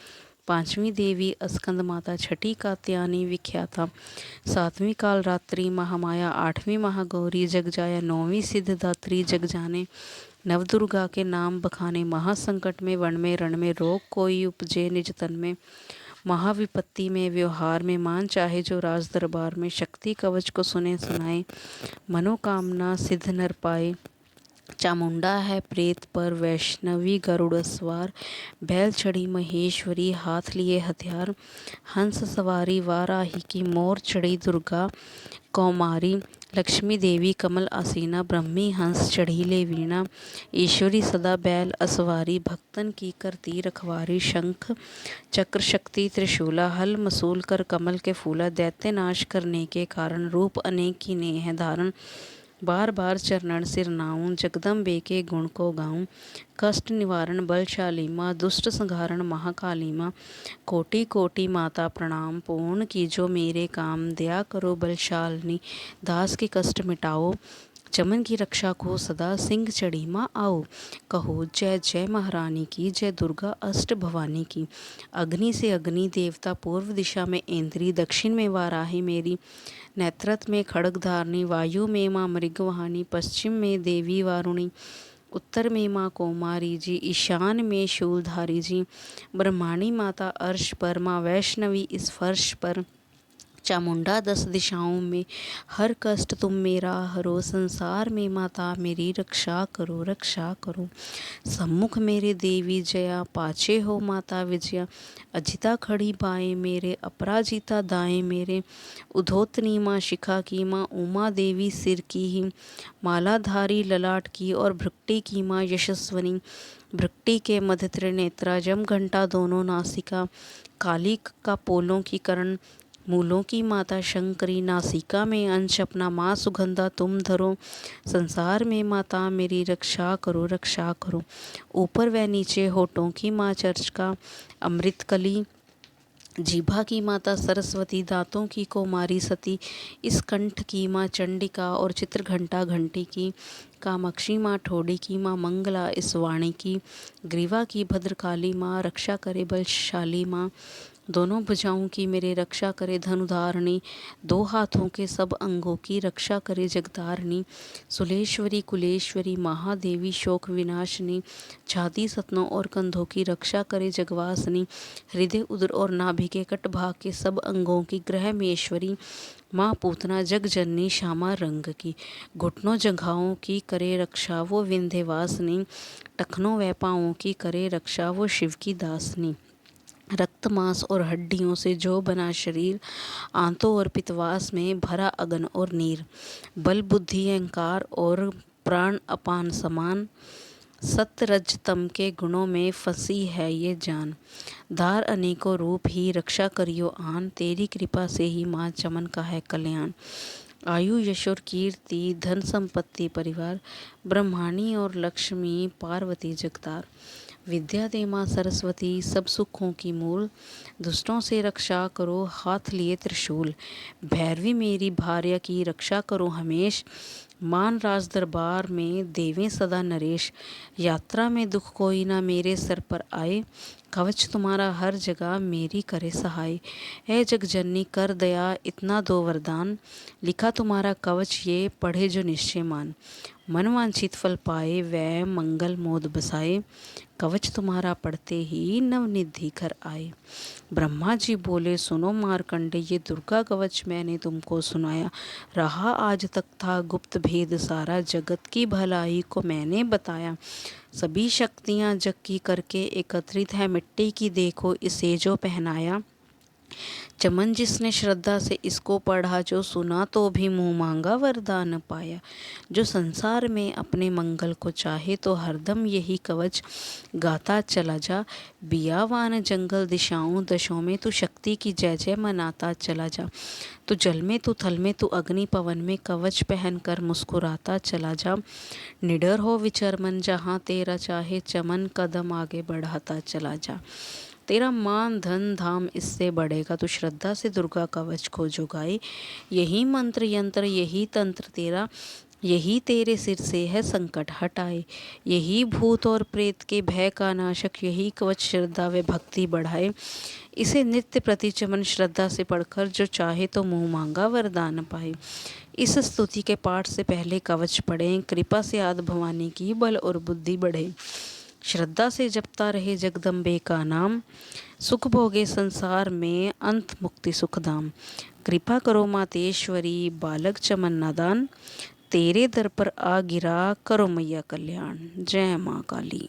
Speaker 1: पांचवी देवी अस्कंद माता, छठी कात्यायनी विख्याता, सातवीं कालरात्रि महामाया, आठवीं महागौरी जग जाया, नौवीं सिद्धदात्री जग जाने। नवदुर्गा के नाम बखाने महासंकट में, वन में रण में, रोग कोई उपजे निज तन में। महाविपत्ति में व्यवहार में, मान चाहे जो राज दरबार में। शक्ति कवच को सुने सुनाए, मनोकामना सिद्ध नर पाए। चामुंडा है प्रेत पर वैष्णवी गरुड़ सवार, बैल चढ़ी महेश्वरी हाथ लिए हथियार। हंस सवारी वाराही की, मोर चढ़ी दुर्गा कौमारी। लक्ष्मी देवी कमल आसीना, ब्रह्मी हंस चढ़ी ले वीणा। ईश्वरी सदा बैल असवारी, भक्तन की करती रखवारी। शंख चक्र शक्ति त्रिशूला, हल मसूल कर कमल के फूला। दैत्य नाश करने के कारण, रूप अनेक की नेह धारण। बार बार चरणन सिर नाऊं, जगदम्बे के गुण को गाऊं। कष्ट निवारण बलशाली माँ, दुष्ट संहारण महाकाली माँ। कोटि कोटि माता प्रणाम, पूर्ण की जो मेरे काम। दया करो बलशालिनी, दास के कष्ट मिटाओ। चमन की रक्षा को सदा, सिंह चढ़ी माँ आओ। कहो जय जय महारानी की, जय दुर्गा अष्ट भवानी की। अग्नि से अग्नि देवता, पूर्व दिशा में इंद्री, दक्षिण में वाराही मेरी, नेतृत्व में खड्ग धारणी। वायु में माँ मृगवाहिनी, पश्चिम में देवी वारुणी, उत्तर में माँ कौमारी जी, ईशान में शूलधारी जी। ब्रह्माणी माता अर्श पर, माँ वैष्णवी इस फर्श पर। चामुंडा 10 दिशाओं में, हर कष्ट तुम मेरा हरो। संसार में माता मेरी रक्षा करो रक्षा करो। सम्मुख मेरे देवी जया, पाछे हो माता विजया। अजिता खड़ी बाएं मेरे, अपराजिता दाएं मेरे। उधोतनी माँ शिखा की, माँ उमा देवी सिर की ही। मालाधारी ललाट की, और भृक्टी की माँ यशस्वनी। भृक्टी के मध्य त्रिनेत्रा, जम घंटा दोनों नासिका। काली का पोलों की करण, मूलों की माता शंकरी। नासिका में अंश अपना, माँ सुगंधा तुम धरो। संसार में माता मेरी रक्षा करो रक्षा करो। ऊपर व नीचे होठों की माँ चर्चिका, अमृत कली। जीभा की माता सरस्वती, दांतों की कौमारी सती। इस कंठ की माँ चंडिका, और चित्र घंटा घंटी की। कामाक्षी माँ ठोड़ी की माँ मंगला, इस वाणी की। ग्रीवा की भद्रकाली माँ, रक्षा करे बलशाली माँ। दोनों भुजाओं की मेरे रक्षा करे धनुधारिणी, दो हाथों के सब अंगों की रक्षा करे जगतारिणी। सुलेश्वरी कुलेश्वरी महादेवी शोक विनाशिनी, छाती सतनों और कंधों की रक्षा करे जगवासिनी। हृदय उदर और नाभि के कट भाग के सब अंगों की ग्रह मेश्वरी, माँ पूतना जग जननी श्यामा रंग की। घुटनों जंघाओं की करे रक्षा वो विंध्यवासिनी, टखनों व पाँवों की करे रक्षा वो शिव की दासनी। रक्त मांस और हड्डियों से जो बना शरीर, आंतों और पित्तवास में भरा अगन और नीर। बल बुद्धि अहंकार और प्राण अपान समान, सत्य रज तम के गुणों में फंसी है ये जान। धार अनेकों रूप ही रक्षा करियो आन, तेरी कृपा से ही माँ चमन का है कल्याण। आयु यश और कीर्ति धन संपत्ति परिवार, ब्रह्माणी और लक्ष्मी पार्वती जगतार। विद्या दे माँ सरस्वती सब सुखों की मूल, दुष्टों से रक्षा करो हाथ लिए त्रिशूल। भैरवी मेरी भार्या की रक्षा करो हमेश, मान राज दरबार में देवें सदा नरेश। यात्रा में दुख कोई ना मेरे सर पर आए, कवच तुम्हारा हर जगह मेरी करे सहाय। है जग जननी कर दया इतना दो वरदान, लिखा तुम्हारा कवच ये पढ़े जो निश्चय मान। मन वांछित फल पाए वह मंगल मोद बसाए, कवच तुम्हारा पढ़ते ही नवनिधि घर आए। ब्रह्मा जी बोले सुनो मारकंडे, ये दुर्गा कवच मैंने तुमको सुनाया। रहा आज तक था गुप्त भेद सारा, जगत की भलाई को मैंने बताया। सभी शक्तियाँ जग की करके एकत्रित है मिट्टी की, देखो इसे जो पहनाया। चमन जिसने श्रद्धा से इसको पढ़ा, जो सुना तो भी मुँह मांगा वरदान पाया। जो संसार में अपने मंगल को चाहे, तो हरदम यही कवच गाता चला जा। बियावान जंगल दिशाओं दशों में तू शक्ति की जय जय मनाता चला जा। तू जल में तू थल में तू अग्नि पवन में, कवच पहन कर मुस्कुराता चला जा। निडर हो विचर मन जहाँ तेरा चाहे, चमन कदम आगे बढ़ाता चला जा। तेरा मान धन धाम इससे बढ़ेगा, तू श्रद्धा से दुर्गा कवच को जुगाए। यही मंत्र यंत्र यही तंत्र तेरा, यही तेरे सिर से है संकट हटाए। यही भूत और प्रेत के भय का नाशक, यही कवच श्रद्धा व भक्ति बढ़ाए। इसे नित्य प्रति चमन श्रद्धा से पढ़कर जो चाहे तो मुँह मांगा वरदान पाए। इस स्तुति के पाठ से पहले कवच पढ़ें, कृपा से आदि भवानी की बल और बुद्धि बढ़े। श्रद्धा से जपता रहे जगदम्बे का नाम, सुख भोगे संसार में अंत मुक्ति सुखधाम। कृपा करो मातेश्वरी बालक चमन नादान, तेरे दर पर आ गिरा करो मैया कल्याण। जय माँ काली।